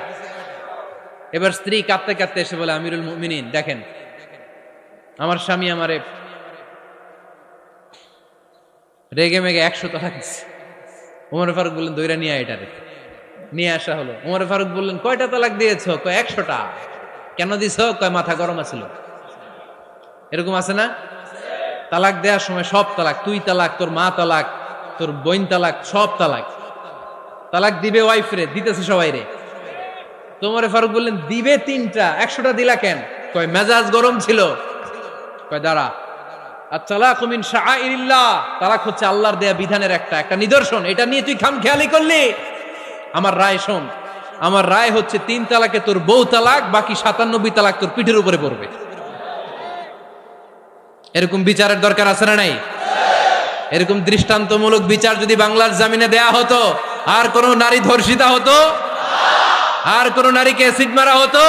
এবার স্ত্রী কাঁদতে কাঁদতে এসে বলে, আমিরুল মুমিনিন দেখেন, আমার স্বামী আমারে রেগে মেগে 100 তালাক দিচ্ছে। ওমর ফারুক বললেন, দইরা নিয়ে আয় এটারে। নিয়ে আসা হলো। ওমর ফারুক বললেন, কয়টা তালাক দিয়েছো? কয় 100টা। কেন দিছো? কয় মাথা গরম আছিল। এরকম আছে না? তালাক দেওয়ার সময় সব তালাক, তুই তালাক, তোর মা তালাক, তোর বোন তালাক, সব তালাক। তালাক দিবে ওয়াইফ রে, দিতেছে সবাই রে। ওমর ফারুক বললেন, দিবে 3টা, 100টা দিলা কেন? কয় মেজাজ গরম ছিল। কয় দাঁড়া, আত-তালাকু মিন শাআইরিল্লাহ, তালাক হচ্ছে আল্লাহর দেয়া বিধানের একটা নিদর্শন, এটা নিয়ে তুই খামখেয়ালি করলি। আমার রায় শোন, আমার রায় হচ্ছে 3 তালাকে তোর বউ তালাক, বাকি 97 তালাক তোর পিঠের উপরে পড়বে। এরকম বিচারের দরকার আছে না নাই? এরকম দৃষ্টান্তমূলক বিচার যদি বাংলার জমিনে দেয়া হতো, আর কোন নারী ধর্ষিতা হতো? আর কোন নারীকে অ্যাসিড মারা হতো?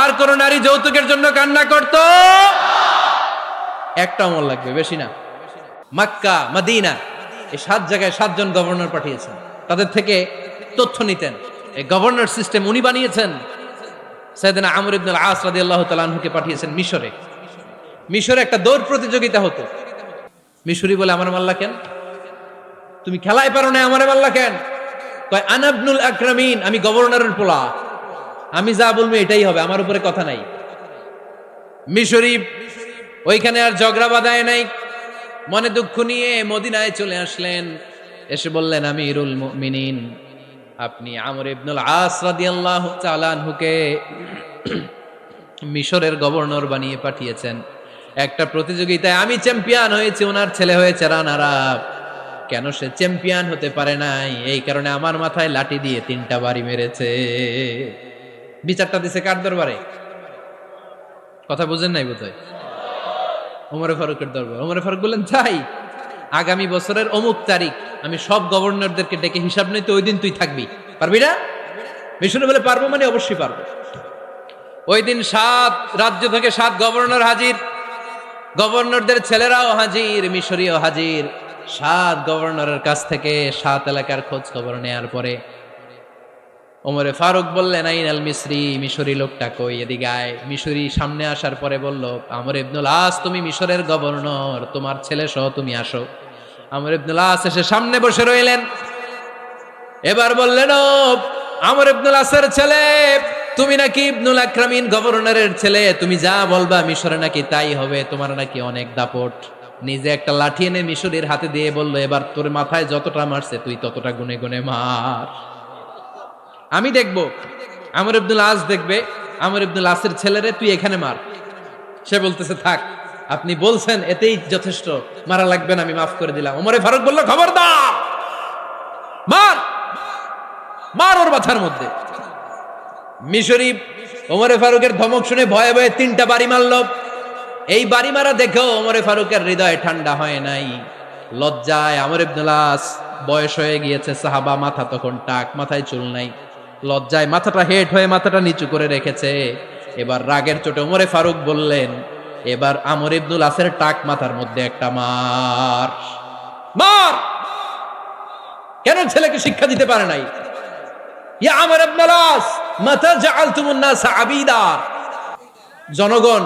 আর কোন নারী যৌতুকের জন্য কান্না করত? একটা আমল লাগবে, বেশি না। মক্কা, মদিনা, এই 7 জায়গায় 7 জন গভর্নর পাঠিয়েছেন, তাদের থেকে তথ্য নিতেন। এই গভর্নর সিস্টেম উনি বানিয়েছেন। সাইয়েদনা আমর ইবনে আল-আস রাদিয়াল্লাহু তাআলা আনহুকে পাঠিয়েছেন মিশরে। মিশরে একটা দৌড় প্রতিযোগিতা হতো। মিশরি বলে, আমার মাল্লা কেন? তুমি খেলায় পারো না, আমারে মাল্লা কেন? কয় আনা ইবনুল আকরামিন, আমি গভর্নরের পোলা। আমি যা বলবো এটাই হবে, আমার উপরে কথা নাই। মিশরি ওইখানে আর ঝগড়া বাঁধায় নাই, মনে দুঃখ নিয়ে মদিনায় চলে আসলেন। এসে বললেন, আমিরুল মুমিনিন, আপনি আমর ইবনুল আস রাদিয়াল্লাহু তাআলা আনহুকে মিশরের গভর্নর বানিয়ে পাঠিয়েছেন। একটা প্রতিযোগিতায় আমি চ্যাম্পিয়ন হয়েছি, ওনার ছেলে হয়েছে রানার আপ। কেন সে চ্যাম্পিয়ন হতে পারে নাই? এই কারণে আমার মাথায় লাঠি দিয়ে 3টা বাড়ি মেরেছে। বিচারটা দিছে কার দরবারে? কথা বুঝেন নাই বোধহয়? ওমরে ফারুকের দরবার। ওমরে ফারুক বললেন, তাই আগামী বছরের অমুক তারিখ আমি সব গভর্নরদেরকে ডেকে হিসাব নিতে, ওই দিন তুই থাকবি, পারবি না? মিশনে বলে পারবো, মানে অবশ্যই পারবো। ওই দিন 7 রাজ্য থেকে 7 গভর্নর হাজির, গভর্নরদের ছেলেরাও হাজির, মিশরীয় হাজির। 7 গভর্নরের কাছ থেকে 7 এলাকার খোঁজ খবর নেয়ার পরে ওমরে ফারুক বললেন, আইনাল মিসরি, মিশরি লোকটা কই, এদিকে আয়। মিশরি সামনে আসার পরে বলল, আমর ইবনুল আস, তুমি মিশরের গভর্নর, তোমার ছেলে সহ তুমি আসো। আমর ইবনুল আস এসে সামনে বসে রইলেন। এবার বললেন, ও আমর ইবনুল আসের ছেলে, তুমি নাকি ইবনুল আকরামিন গভর্নরের ছেলে, তুমি যা বলবা মিশরে নাকি তাই হবে, তোমার নাকি অনেক দাপট। নিজে একটা লাঠি এনে মিশরীর হাতে দিয়ে বলল, এবার তোর মাথায় যতটা মারছে তুই ততটা গুনে গুনে মার, আমি দেখবো। আমর ইবনুল আস দেখবে, আমর ইবনুল আসের ছেলেরে তুই এখানে মার। সে বলতেছে, থাক, আপনি বলছেন এতেই যথেষ্ট, মারা লাগবে না, আমি মাফ করে দিলাম। ওমরে ফারুক বলল, খবরদার, মার, মার ওর মাথার মধ্যে। মিশরি ওমরে ফারুকের ধমক শুনে ভয়ে ভয়ে 3টা বাড়ি মারল। এই বাড়ি মারা দেখেও ওমরে ফারুকের হৃদয় ঠান্ডা হয় নাই। লজ্জায় আমর ইবনুল আস, বয়স হয়ে গিয়েছে সাহাবা, মাথা তখন টাক, মাথায় চুল নাই, লজ্জায় মাথাটা হেট হয়ে মাথাটা নিচু করে রেখেছে। এবার রাগের চোটে ওমরে ফারুক বললেন, এবার আমর ইবনুল আসের টাক মাথার মধ্যে একটা মার, মার। কেন ছেলেকে শিক্ষা দিতে পারে নাই? ইয়া আমর ইবনুল আস, মাতা জাআলতুমুন নাস আবিদা, জনগণ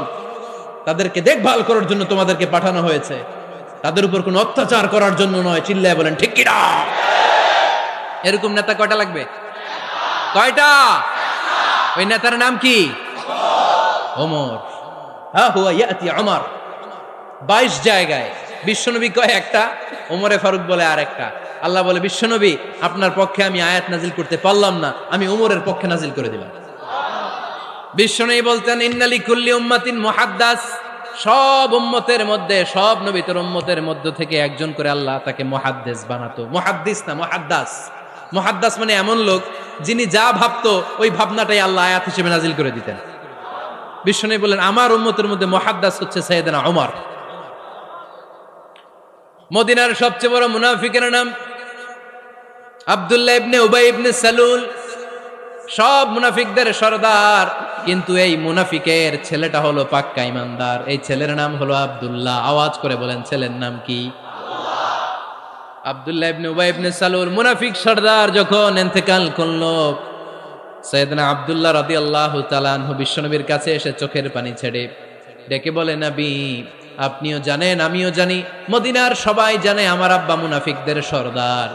তাদেরকে দেখভাল করার জন্য তোমাদেরকে পাঠানো হয়েছে, তাদের উপর কোনো অত্যাচার করার জন্য নয়। চিল্লায় বলেন ঠিক কি না? এরকম নেতা কয়টা লাগবে? কয়টা? ওই নেতার নাম কি? ওমর। হা হুয়া ইয়াতি ওমর। 22 জায়গায় বিশ্বনবী কয় একটা, ওমরে ফারুক বলে আর একটা। আল্লাহ বলে, বিশ্বনবী আপনার পক্ষে আমি আয়াত নাজিল করতে পারলাম না, আমি ওমরের পক্ষে নাজিল করে দিলাম। বিশ্বনবী বলতেন, ইন্নালি কুল্লি উম্মাতিন মুহাদ্দাস, সব উম্মতের মধ্যে, সব নবীর উম্মতের মধ্য থেকে একজন করে আল্লাহ তাকে মুহাদ্দিস বানাতো। মুহাদ্দিস না, মুহাদ্দাস। মুহাদ্দাস মানে এমন লোক যিনি যা ভাবতো ওই ভাবনাটাই আল্লাহ আয়াত হিসেবে নাজিল করে দিতেন। বিশ্বনবী বলেন, আমার উম্মতের মধ্যে মুহাদ্দাস হচ্ছে সাইয়েদনা ওমর। মদিনার সবচেয়ে বড় মুনাফিকের নাম আব্দুল্লাহ ইবনে উবাই ইবনে সালুল, সব মুনাফিকদের সরদার। কিন্তু এই মুনাফিকের ছেলেটা হলো পাক্কা ইমানদার। এই ছেলের নাম হলো আব্দুল্লাহ। আওয়াজ করে বলেন, ছেলের নাম কি? আব্দুল্লাহ ইবনে উবাই ইবনে সালুল, মুনাফিক সরদার যখন ইন্তেকাল করলো, সাইয়েদনা আব্দুল্লাহ রাদিয়াল্লাহু তাআলা আনহু বিশ্বনবীর কাছে এসে চোখের পানি ছেড়ে ডেকে বলে, নবী আপনিও জানেন, আমিও জানি, মদিনার সবাই জানে আমার আব্বা মুনাফিকদের সরদার,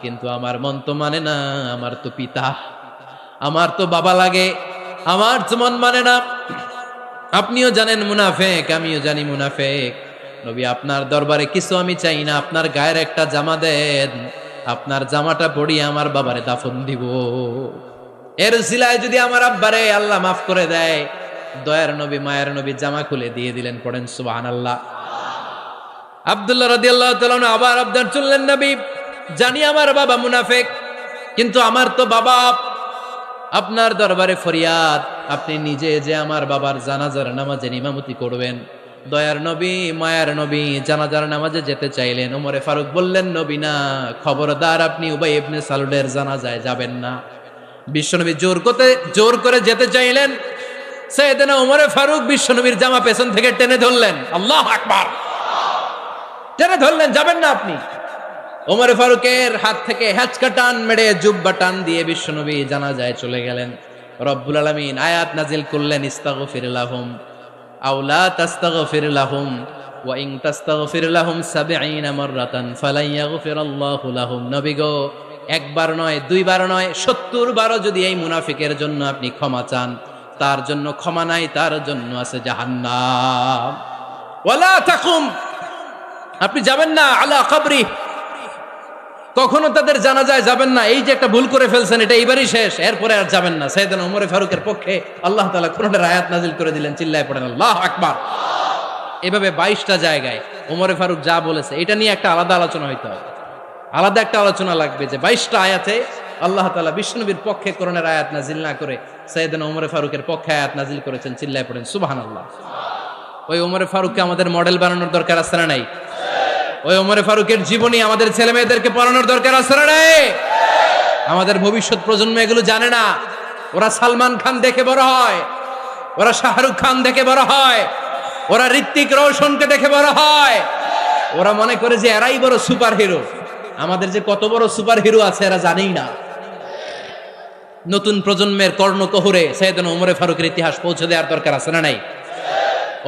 কিন্তু আমার মন তো মানে না, আমার তো পিতা, আমার তো বাবা লাগে, আমার তো মন মানে না। আপনিও জানেন মুনাফিক, আমিও জানি মুনাফিক। নবী আপনার দরবারে কিছু আমি চাই না, আপনার গায়ের একটা জামা দেন, আপনার জামাটা পরিয়ে আমার বাবারে দাফন দিব। এর উসিলায় যদি আমার আব্বারে আল্লাহ মাফ করে দেয়, দয়ার নবী মায়ের নবী জামা খুলে দিয়ে দিলেন। পড়েন সুবহানাল্লাহ। আব্দুল্লাহ রাদিয়াল্লাহু তাআলা আবার আবদার চললেন, নবী জানি আমার বাবা মুনাফিক, কিন্তু আমার তো বাবা, আপনার দরবারে ফরিয়াদ, আপনি নিজে যে আমার বাবার জানাজার নামাজের ইমামতি করবেন। দয়ার নবী মায়ার নবী জানাজার নামাজে যেতে চাইলেন। ওমরে ফারুক বললেন, নবী না, খবরদার, আপনি উবাই ইবনে সালুলের জানাজায় যাবেন না। বিশ্বনবী জোর করে যেতে চাইলেন। সাইয়েদনা ওমরে ফারুক বিশ্বনবীর জামা পেছন থেকে টেনে ধরলেন। আল্লাহু আকবার। টেনে ধরলেন, যাবেন না আপনি। ওমরে ফারুকের হাত থেকে হ্যাচকা টান মেরে জুব্বা টান দিয়ে বিশ্বনবী জানাজায় চলে গেলেন। রব্বুল আলামিন আয়াত নাজিল করলেন, ইস্তাগফির লাহুম আও লা তাস্তাগফির লাহুম ওয়া ইন তাস্তাগফির লাহুম 70 মাররাতান ফালান ইয়াগফিরাল্লাহু লাহুম। নবী গো, একবার নয়, দুইবার নয়, 70 বারও যদি এই মুনাফিকের জন্য আপনি ক্ষমা চান, তার জন্য ক্ষমা নাই, তার জন্য আছে জাহান্নাম। ওয়ালা তাকুম, আপনি যাবেন না আলা কবরি, কখনো তাদের জানাজায় যাবেন না। এই যে একটা ভুল করে ফেলছেন, এটা এইবারই শেষ, এরপরে আর যাবেন না। সাইয়েদনা ওমর ফারুকের পক্ষে আল্লাহ তাআলা কোরআনের আয়াত নাজিল করে দিলেন, চিল্লায় পড়েন আল্লাহু আকবার। এভাবে 22টা জায়গায় ওমর ফারুক যা বলেছে এটা নিয়ে একটা আলাদা আলোচনা হইতে হবে, আলাদা একটা আলোচনা লাগবে যে 22টা আয়াতে আল্লাহ তাআলা বিশ্বনবীর পক্ষে কোরআনের আয়াত নাজিল না করে সাইয়েদনা ওমর ফারুকের পক্ষে আয়াত নাজিল করেছেন, চিল্লায় পড়েন সুবহানাল্লাহ। ওই ওমর ফারুককে আমাদের মডেল বানানোর দরকার আছে না নাই? ওই ওমর ফারুকের জীবনী আমাদের ছেলে মেয়েদেরকে পড়ানোর দরকার আছে না নাই? আমাদের ভবিষ্যৎ প্রজন্ম এগুলো জানে না। ওরা সালমান খান দেখে বড় হয়, ওরা শাহরুখ খান দেখে বড় হয়, ওরা ঋত্বিক রোশনকে দেখে বড় হয়, ওরা মনে করে যে এরাই বড় সুপার হিরো। আমাদের যে কত বড় সুপার হিরো আছে এরা জানেই না। নতুন প্রজন্মের কর্ণকহুরে সাইয়েদনা ওমর ফারুকের ইতিহাস পৌঁছে দেওয়ার দরকার আছে না নাই?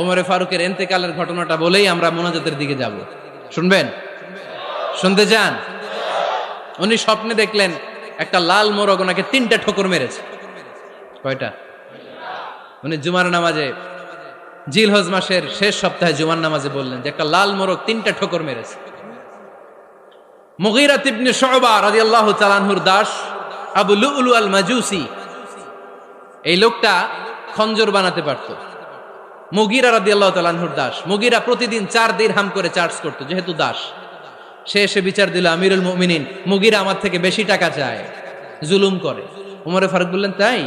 ওমর ফারুকের ইন্তেকালের ঘটনাটা বলেই আমরা মোনাজাতের দিকে যাব। শুনবেন? শুনতে চান? উনি স্বপ্নে দেখলেন একটা লাল মোরগ ওনাকে 3টা ঠোকর মেরেছে। কয়টা? উনি জুমার নামাজে, জিলহজ মাসের শেষ সপ্তাহে জুমার নামাজে বললেন যে একটা লাল মোরগ 3টা ঠোকর মেরেছে। মুগীরা ইবনে শুবা রাদিয়াল্লাহু তাআলা আনহুর দাস আবু লুলু আল মাজুসি, এই লোকটা খঞ্জর বানাতে পারত। মুগীরা রাদিয়াল্লাহু তাআলা আনহুর দাস। মুগীরা প্রতিদিন 4 দিরহাম করে চার্জ করত, যেহেতু দাস। সে এসে বিচার দিল, আমিরুল মুমিনিন, মুগীরা আমার থেকে বেশি টাকা চায়, জুলুম করে। ওমর ফারুক বললেন, তাই?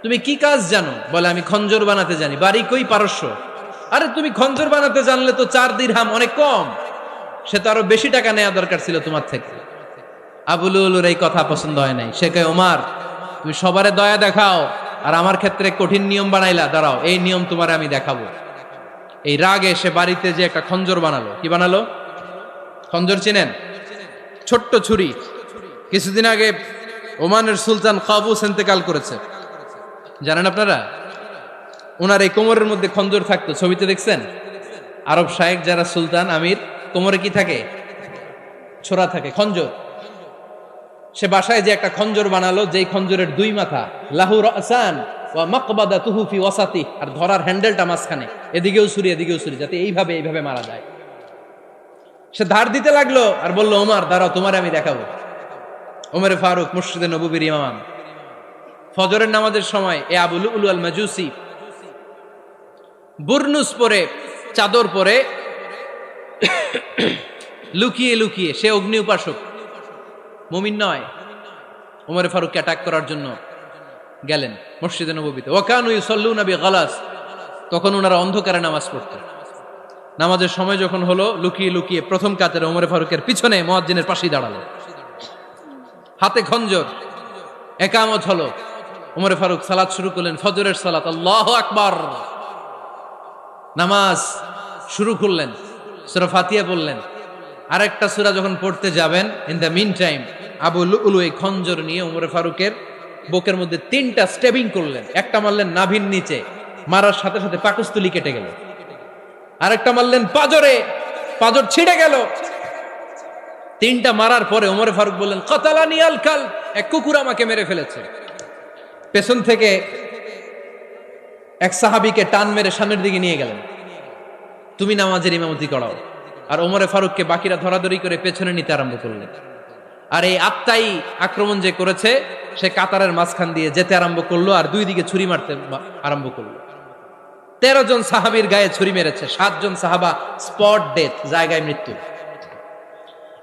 তুমি কি কাজ জানো? বলে, আমি খঞ্জর বানাতে জানি। বাড়ি কই? পারস্য। আরে তুমি খঞ্জর বানাতে জানলে তো 4 দিরহাম অনেক কম, সে তো আরো বেশি টাকা নেওয়া দরকার ছিল তোমার থেকে। আবু লুলুর এই কথা পছন্দ হয় নাই। সে কয়, ওমর তুমি সবারে দয়া দেখাও আর আমার ক্ষেত্রে কঠিন নিয়ম বানাইলা, দাঁড়াও এই নিয়ম তোমারে আমি দেখাবো। এই রাগে সে বাড়িতে যে একটা খঞ্জর বানালো। কি বানালো? খঞ্জর চিনেন? ছোট্ট ছুরি। কিছুদিন আগে ওমানের সুলতান কাবুস ইন্তেকাল করেছে, জানেন আপনারা? ওনার এই কোমরের মধ্যে খঞ্জর থাকতো, ছবিতে দেখছেন? আরব শায়েখ যারা সুলতান আমির, কোমরে কি থাকে? ছোরা থাকে, খঞ্জর। সে বাসায় যে একটা খঞ্জর বানালো, যেই খঞ্জরের 2 মাথা, লাহু রাসান ওয়া মাকবাদাতুহু ফি ওয়াসাতি, আর ধরার হ্যান্ডেলটা মাঝখানে, এদিকেও ছুরি এদিকেও ছুরি, যাতে এইভাবে এইভাবে মারা যায়। সে ধার দিতে লাগলো আর বলল, ওমর দাঁড়াও তোমারে আমি দেখাবো। ওমর ফারুক মসজিদে নববীর ইমাম, ফজরের নামাজের সময় এ আবু লুলু আল মাজুসি বুরনুস পরে, চাদর পরে, লুকিয়ে লুকিয়ে, সে অগ্নি উপাসক, মুমিন নয়। ওমর ফারুককে অ্যাটাক করার জন্য গেলেন মসজিদে নববীতে। ওয়াকানু ইউসাল্লুনা বিগালাস, তখন ওনারা অন্ধকারে নামাজ পড়তেন। নামাজের সময় যখন হলো, লুকিয়ে লুকিয়ে প্রথম কাতারে ওমর ফারুকের পিছনে মুয়াজ্জিনের পাশেই দাঁড়ালো, হাতে খঞ্জর। একামত হলো, ওমর ফারুক সালাত শুরু করলেন, ফজরের সালাত, আল্লাহু আকবার। নামাজ শুরু করলেন, সূরা ফাতিহা বললেন। আরেকটা সূরা যখন পড়তে যাবেন, in the mean time Abu লুলু এই খঞ্জর নিয়ে ওমর ফারুকের বুকের মধ্যে 3টা স্টেবিং করলেন। একটা মারলেন নাভির নিচে, মারার সাথে সাথে পাকস্থলী কেটে গেল। আরেকটা মারলেন পাজরে, পাজর ছিঁড়ে গেল। 3টা মারার পরে ওমর ফারুক বললেন, কাতালানি আল কালব, এক কুকুর আমাকে মেরে ফেলেছে। পেছন থেকে এক সাহাবীকে টান মেরে সামনের দিকে নিয়ে গেলেন, তুমি নামাজের ইমামতি করাও। আর ওমর ফারুককে বাকিরা ধরাধরি করে পেছনে নিতে আরম্ভ করলেন। আর এই আত্মাই আক্রমণ যে করেছে, সে কাতারের মাঝখান দিয়ে যেতে আরম্ভ করলো আর 2 দিকে ছুরি মারতে আরম্ভ করলো। 13 জন সাহাবীর গায়ে ছুরি মেরেছে, 7 জন সাহাবা স্পট ডেথ, জায়গায় মৃত্যু।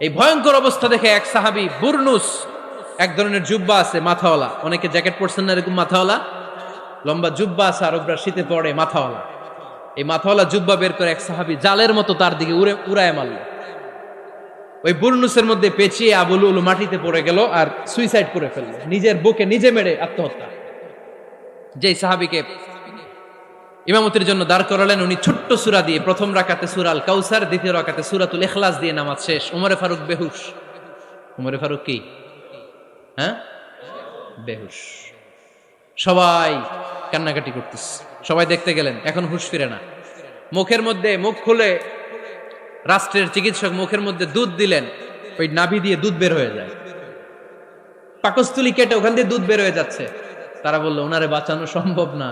এই ভয়ঙ্কর অবস্থা দেখে এক সাহাবী বুরনুস, এক ধরনের জুব্বা আছে মাথাওয়ালা, অনেকে জ্যাকেট পরছেন না এরকম মাথাওয়ালা, লম্বা জুব্বা আছে, আরবরা শীতে পরে মাথাওয়ালা। এই মাথাওয়ালা জুব্বা বের করে এক সাহাবী জালের মতো তার দিকে উড়ায় মারল। ওই বুরনুসের মধ্যে পেঁচিয়ে আবু লুলু মাটিতে পড়ে গেল আর সুইসাইড করে ফেলল, নিজের বুকে নিজে মেরে আত্মহত্যা। যেই সাহাবীকে ইমামতির জন্য দাঁড় করালেন, উনি ছোট্ট সূরা দিয়ে প্রথম রাকাতে সূরা আল কাউসার, দ্বিতীয় রাকাতে সূরাতুল ইখলাস দিয়ে নামাজ শেষ। ওমর ফারুক বেহুশ। ওমর ফারুক কি? হ্যাঁ, বেহুশ। সবাই কান্নাকাটি করতেছে, সবাই দেখতে গেলেন, এখন হুঁশ ফিরে না। মুখের মধ্যে, মুখ খুলে রাষ্ট্রের চিকিৎসক মুখের মধ্যে দুধ দিলেন, ওই নাভি দিয়ে দুধ বের হয়ে যায়। পাকস্থলী কেটে ওখান দিয়ে দুধ বের হয়ে যাচ্ছে। তারা বললো ওনারে বাঁচানো সম্ভব না,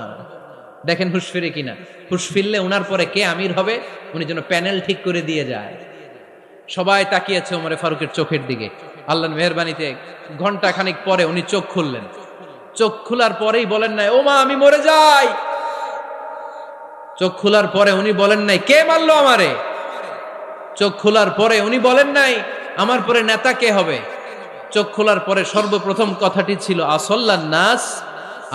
দেখেন হুঁশ ফিরে কিনা। হুঁশ ফিরলে ওনার পরে কে আমির হবে, উনি যেন প্যানেল ঠিক করে দিয়ে যায়। সবাই তাকিয়েছে ওমরে ফারুকের চোখের দিকে। আল্লাহর মেহেরবানিতে ঘন্টা খানিক পরে উনি চোখ খুললেন। চোখ খোলার পরেই বলেন নাই, ও মা আমি মরে যাই। চোখ খোলার পরে উনি বলেন নাই, কে মারলো আমারে। চোখ খোলার পরে উনি বলেন নাই, আমার পরে নেতা কে হবে। চোখ খোলার পরে সর্বপ্রথম কথাটি ছিল, আসল্লান নাস,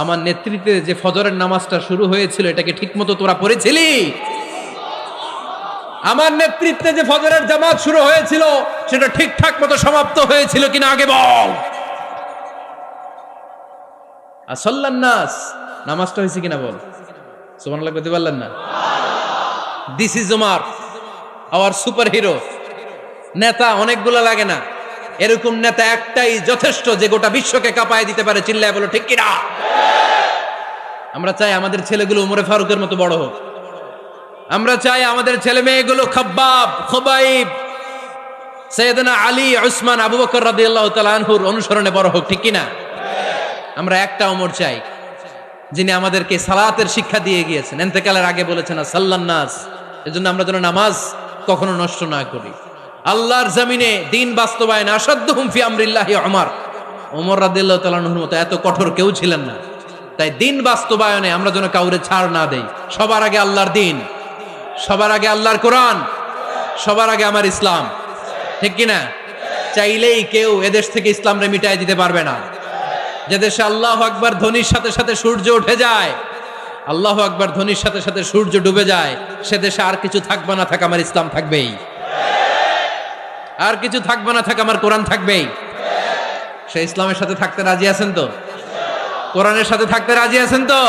আমার নেতৃত্বে যে ফজরের নামাজটা শুরু হয়েছিল এটাকে ঠিকমতো তোরা পড়েছিলি? আমার নেতৃত্বে যে ফজরের জামাত শুরু হয়েছিল সেটা ঠিকঠাক মতো সমাপ্ত হয়েছিল কিনা আগে বল। আসল্লান নাস, নামাজটা হয়েছে কিনা বল। সুবহানাল্লাহ কইতে পারলেন না? This is Omar, hour super hero. নেতা অনেকগুলো লাগে না, এরকম নেতা একটাই যথেষ্ট যে গোটা বিশ্বকে কাঁপায় দিতে পারে। চিল্লায় বলো ঠিক কিনা। আমরা চাই আমাদের ছেলেগুলো ওমরে ফারুকের মতো বড় হোক। আমরা চাই আমাদের ছেলে মেয়েগুলো খাব্বাব, খুবাইব, সাইয়েদনা আলী, উসমান, আবু বকর রাদিয়াল্লাহু তাআলা আনহুর অনুসরণে বড় হোক, ঠিক কিনা। আমরা একটা ওমর চাই যিনি আমাদেরকে সালাতের শিক্ষা দিয়ে গিয়েছেন, ইন্তেকালের আগে বলেছেন সাল্লান নাস। এজন্য আমরা যেন নামাজ কখনো নষ্ট না করি। আল্লাহর জমিনে দিন বাস্তবায়ন আসাদ্দুহুম ফি আমরিল্লাহি ওমর রাদিয়াল্লাহু তাআলা আনহুর মতো এত কঠোর কেউ ছিলেন না। তাই দিন বাস্তবায়নে আমরা যেন কাউরে ছাড় না দেই। সবার আগে আল্লাহর দিন, সবার আগে আল্লাহর কোরআন, সবার আগে আমার ইসলাম, ঠিক কিনা। চাইলেই কেউ এদেশ থেকে ইসলামরে মিটাই দিতে পারবে না। যে দেশে আল্লাহু আকবার ধ্বনির সাথে সাথে সূর্য উঠে যায়, আল্লাহু আকবার ধ্বনির সাথে সাথে সূর্য ডুবে যায়, সে দেশে আর কিছু থাকবে না থাক আমার ইসলাম থাকবেই, আর কিছু থাকবে না থাক আমার কোরআন থাকবেই। সে ইসলামের সাথে থাকতে রাজি আছেন তো? কোরআনের সাথে থাকতে রাজি আছেন তো?